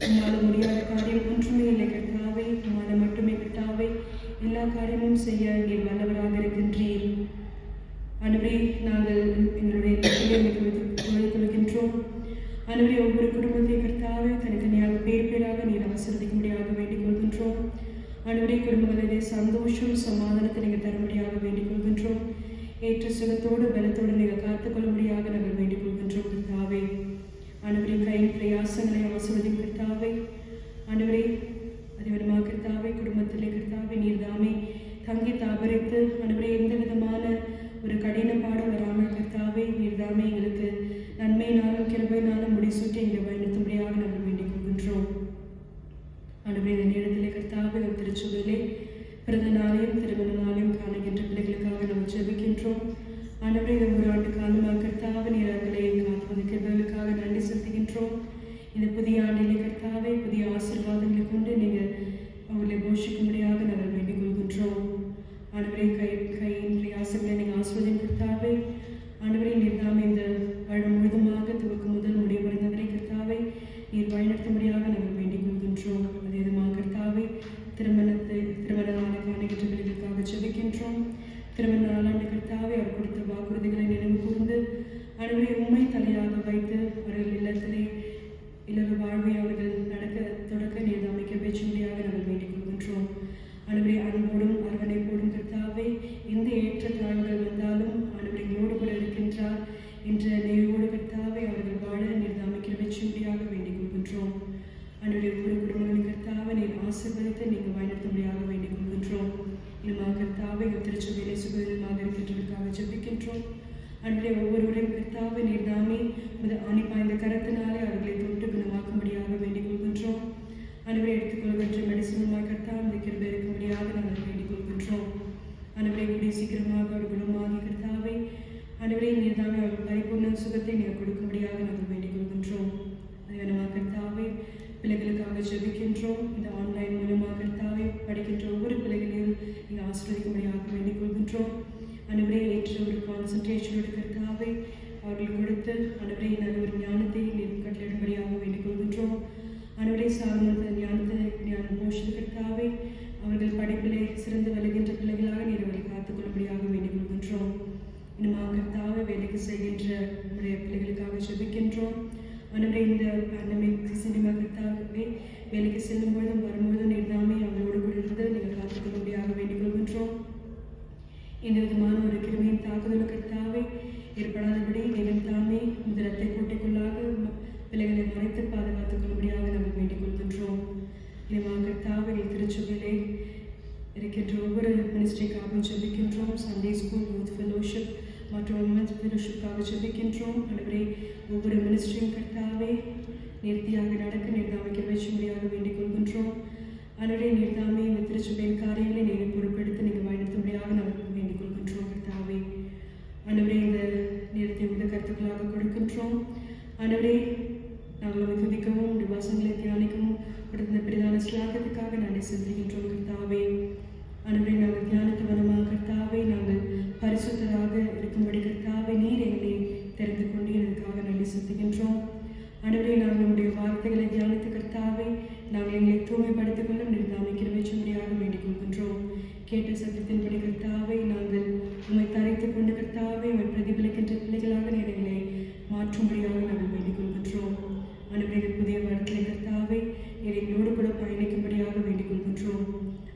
உம்மால் முடியாத காரியம் ஒன்றுமே இல்லை கர்த்தாவே. உம்மால் மட்டுமே கர்த்தாவே எல்லா காரியமும் செய்ய நீர் வல்லவராக இருக்கின்றீர். ஆண்டவரே, நாங்கள் எங்களுடைய கொள்கின்றோம். ஆண்டவரே, ஒவ்வொரு குடும்பத்தையும் கர்த்தாவே தனித்தனியாக பேர் பேராக நீர் ஆசீர்வதிக்கும்படியாக வேண்டிக் கொள்கின்றோம். ஆண்டவரே, குடும்பங்களிலே சந்தோஷம் சமாதானத்தை நீங்கள் தரும்படியாக வேண்டிக் கொள்கின்றோம். ஏற்ற சுகத்தோடு பலத்தோடு நீங்கள் காத்துக்கொள்ளும்படியாக நாங்கள் வேண்டிக் கொள்கின்றோம் கர்த்தாவே. ஆண்டவரே, கையின் பிரயாசங்களை ஆசீர்வதிக்கும் கர்த்தாவே. ஆண்டவரே, அதிவிதமாக கர்த்தாவே குடும்பத்திலே கர்த்தாவே நீர் தாமே தங்கி தாபரித்து ஆண்டவரே எந்த விதமான ஒரு கடினப்பாடு வராமல் கர்த்தாவே நீர் தாமே எங்களுக்கு நன்மையினாலும் கிருபையினாலும் முடிசூட்டி எங்களை பயணித்தும்படியாக நாங்கள் வேண்டிக் கொள்கின்றோம். ஆண்டவரே, இந்த நேரத்திலே கர்த்தாவே திருச்சபையிலே பிறந்த நாளையும் திருமண நாளையும் காணுகின்ற பிள்ளைகளுக்காக நாம் ஜெபிக்கின்றோம். ஆண்டவரே, இந்த ஒரு ஆண்டு காலமாக கர்த்தாவே நீர்களை காத்து கிருபைகளுக்காக நன்றி செலுத்துகின்றோம். இந்த புதிய ஆண்டிலே கர்த்தாவே புதிய ஆசீர்வாதங்களை கொண்டு நீங்கள் அவர்களை போஷிக்கும்படியாக நாங்கள் வேண்டிக் கொள்கின்றோம். ஆண்டவரே, கையின் பிரயாசங்களை நீங்கள் ஆசீர்வதியும் கர்த்தாவே. ஆண்டவரே, நீர் தாமே இந்த வருடம் முழுதுமாக துவக்கம் முதல் முடிவு வருந்தவரை கர்த்தாவே நீர் வழிநடத்தும்படியாக நாங்கள் வேண்டிக் கொள்கின்றோம். அதே விதமாக கர்த்தாவே திருமண நாளை காணுகின்ற பிள்ளைகளுக்காக ஜெபிக்கின்றோம். திருமண நாளாண்டு கர்த்தாவே அவர் கொடுத்த வாக்குறுதிகளை நினைவு கூர்ந்து ஆண்டவரே உண்மை தலையாக வைத்து அவர்கள் இல்லத்திலே இல்லற வாழ்வை அவர்கள் தொடக்க நீர் அமைக்க பேச்சும்படியாக நாங்கள் வேண்டிக் கொள்கின்றோம். ஆண்டவரே, அன்போடும் அரவணைப்போடும் கர்த்தாவே எந்த ஏற்றத்தாழ்வுகள் வந்தாலும் ஆண்டவரை எங்களோடு கூட இருக்கின்றார் என்ற நினைவோடு கர்த்தாவே அவர்கள் வாழ நீர் அமைக்க பேச்சும்படியாக வேண்டிக் கொள்கின்றோம். ஆண்டவரே, ஒவ்வொரு குடும்பங்களின் கர்த்தாவை நீர் ஆசீர்வதித்து நீங்கள் வழிநடத்தும்படியாக வேண்டிக் கொள்கின்றோம். இன்னுமாக கர்த்தாவை திருச்சபையிலே சுகமாக இருக்கின்றவர்களுக்காக ஜெபிக்கின்றோம். ஆண்டவரே, ஒவ்வொருவரையும் கர்த்தாவை நீர் தாமே ஆணி பாய்ந்த கரத்தினாலே அவர்களை தொட்டு குணமாக்கும்படியாக வேண்டிக் கொள்கின்றோம். ஆண்டவரே, பிள்ளைகளுக்காக ஜெபிக்கின்றோம். இந்த ஆன்லைன் மூலமாக கர்த்தாவே படிக்கின்ற ஒவ்வொரு பிள்ளைகளையும் நீங்கள் ஆசீர்வதிக்கும்படியாக வேண்டிக் கொள்கின்றோம். ஆண்டவரே ஏற்ற ஒரு கான்சன்ட்ரேஷனோட கர்த்தாவே அவர்கள் கொடுத்து ஆண்டவரே நல்ல ஒரு ஞானத்தை நீர் கட்டளிடும்படியாக வேண்டிக் கொள்கின்றோம். ஆண்டவரே சார்ந்த ஞான போஷித கர்த்தாவே அவர்கள் படிப்பிலே சிறந்து வருகின்ற பிள்ளைகளாக நீர் அவர்களை காத்துக்கொள்ளும்படியாக வேண்டிக் கொள்கின்றோம். இன்னும் கர்த்தாவே வேலைக்கு செய்கின்ற நம்முடைய பிள்ளைகளுக்காக ஜெபிக்கின்றோம். ஆண்டவரே இந்த பேண்டமிக் சினிமா கர்த்தாவே வேலைக்கு செல்லும் பொழுதும் வரும்பொழுதும் நீர் தாமே அவர்களோடு கூட இருந்து நீங்கள் காத்துக்கொள்ளும்படியாக வேண்டிக் கொள்கின்றோம். எந்த விதமான ஒரு கிருமியின் தாக்குதல் கர்த்தாவே ஏற்படாதபடி நீங்கள் தாமே இந்த இரட்டை கோட்டைக்குள்ளாக பிள்ளைகளை மறைத்து பாதுகாத்துக் கொள்ளும்படியாக நாங்கள் வேண்டிக் கொள்கின்றோம். இனிமாக கர்த்தாவே திருச்சபையிலே இருக்கின்ற ஒவ்வொரு மினிஸ்ட்ரிக்காகவும் ஜெபிக்கின்றோம். சண்டே ஸ்கூல், யூத் ஃபெலோஷிப் மற்றும் உமன்ஸ் ஃபெலோஷிப்காக ஜெபிக்கின்றோம். ஆண்டவரே ஒவ்வொரு மினிஸ்ட்ரியும் கர்த்தாவே நேர்த்தியாக நடக்க நீர்தாமை கிருபையும்படியாக வேண்டிக் கொள்கின்றோம். ஆண்டவரே நீர்தாமே இந்த திருச்சபையின் காரியங்களை நீங்கள் பொறுப்பெடுத்து நீங்கள் வழிநடத்தும்படியாக நாங்கள் வேண்டிக் கொள்கின்றோம். கர்த்தாவே ஆண்டவரே இந்த நேரத்தை உள்ள கருத்துக்களாக கொடுக்கின்றோம். ஆண்டவரே நாங்கள் உங்களை துதிக்கவும் உடைய வசனங்களை தியானிக்கவும் கொடுத்த பிரதான ஸ்லாகத்துக்காக நாங்கள் செலுத்துகின்றோம். கர்த்தாவே ஆண்டவரே நாங்கள் தியானத்து வனமாக கர்த்தாவே நாங்கள் பரிசுத்தராக இருக்கும்படி கர்த்தாவே நீர் எங்களை தெரிந்து கொண்டு இதற்காக நாங்கள் செலுத்துகின்றோம். ஆண்டவரே நாங்கள் உங்களுடைய வார்த்தைகளை தியானித்து கர்த்தாவே நாங்கள் எங்களை தூய்மைப்படுத்திக் கொள்ள நிர்தாமை கிருபையும்படியாக வேண்டிக் கொள்கின்றோம். கேட்ட சத்தத்தின்படி கர்த்தாவே நாங்கள் உண்மை தரைத்துக் கொண்டு கர்த்தாவே உண்மை பிரதிபலிக்கின்ற பிள்ளைகளாக நீர் எங்களை மாற்றும்படியாக நாங்கள் வேண்டிக் கொள்கின்றோம். ஆண்டவரே புதிய வாரத்திலே கர்த்தாவே நீர் எங்களோடு கூட பயணிக்கும்படியாக வேண்டிக் கொள்கின்றோம்.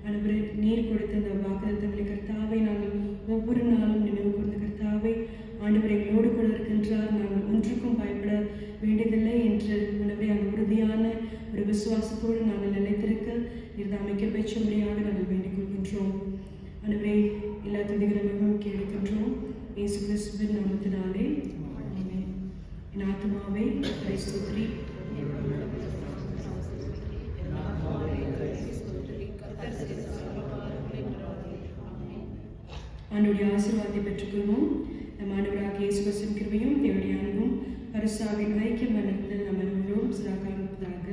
ஆண்டவரே நீர் கொடுத்த இந்த வாக்குத்தத்தங்களை கர்த்தாவே நாங்கள் ஒவ்வொரு நாளும் நினைவு கூர்ந்த கர்த்தாவே ஆண்டவர் எங்களோடு கூட இருக்கின்றார், நாங்கள் ஒன்றுக்கும் பயப்பட வேண்டியதில்லை என்று ஆண்டவரே அந்த உறுதியான ஒரு விசுவாசத்தோடு நாங்கள் நிலைத்திருக்க நீர்தாமை கிருபையும்படியாக நாங்கள் வேண்டிக் கொள்கின்றோம். ஆண்டவரே எல்லா துதிகளும் கேட்கின்றோம் இயேசு கிறிஸ்துவின் நாமத்தினாலே ஆமென். என் ஆத்துமாவே கர்த்தரை ஸ்தோத்திரி. ஆண்டவருடைய ஆசீர்வாதத்தை பெற்றுக்கொள்வோம். நம் ஆண்டவராக இயேசு கிறிஸ்துவின் கிருபையும் தேவனுடைய அன்பும் பரிசுத்தாவின் ஐக்கியம் மரணத்தில் நம்ம அனைவரும் சதாகாலம் இருப்பதாக.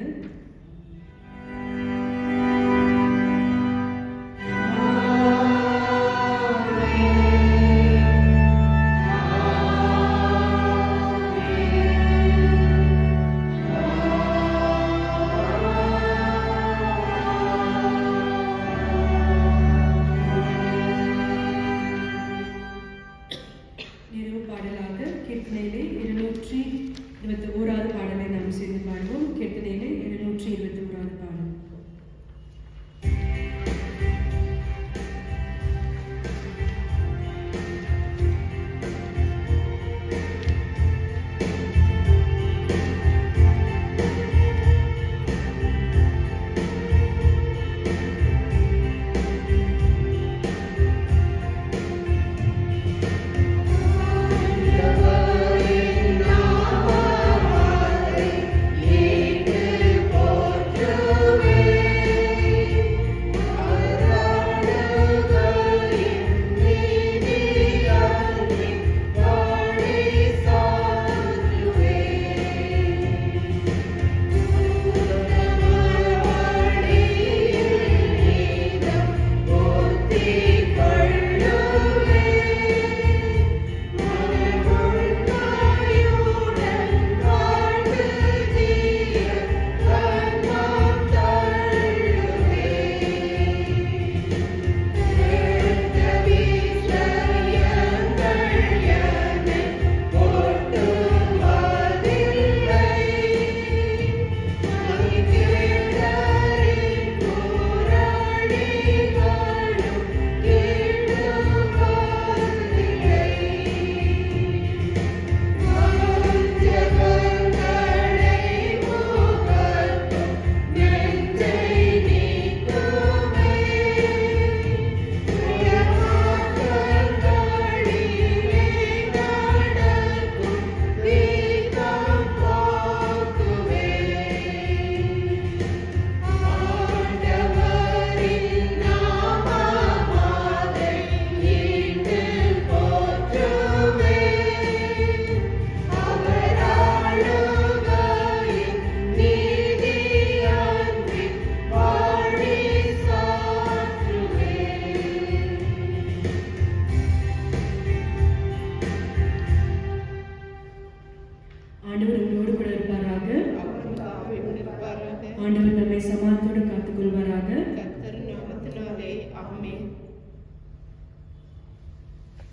நிறைவு பாடலாக கீர்த்தனையிலே 221 பாடலை நாம் சேர்ந்து பாடுவோம். கீர்த்தனையிலே ஆண்டவர்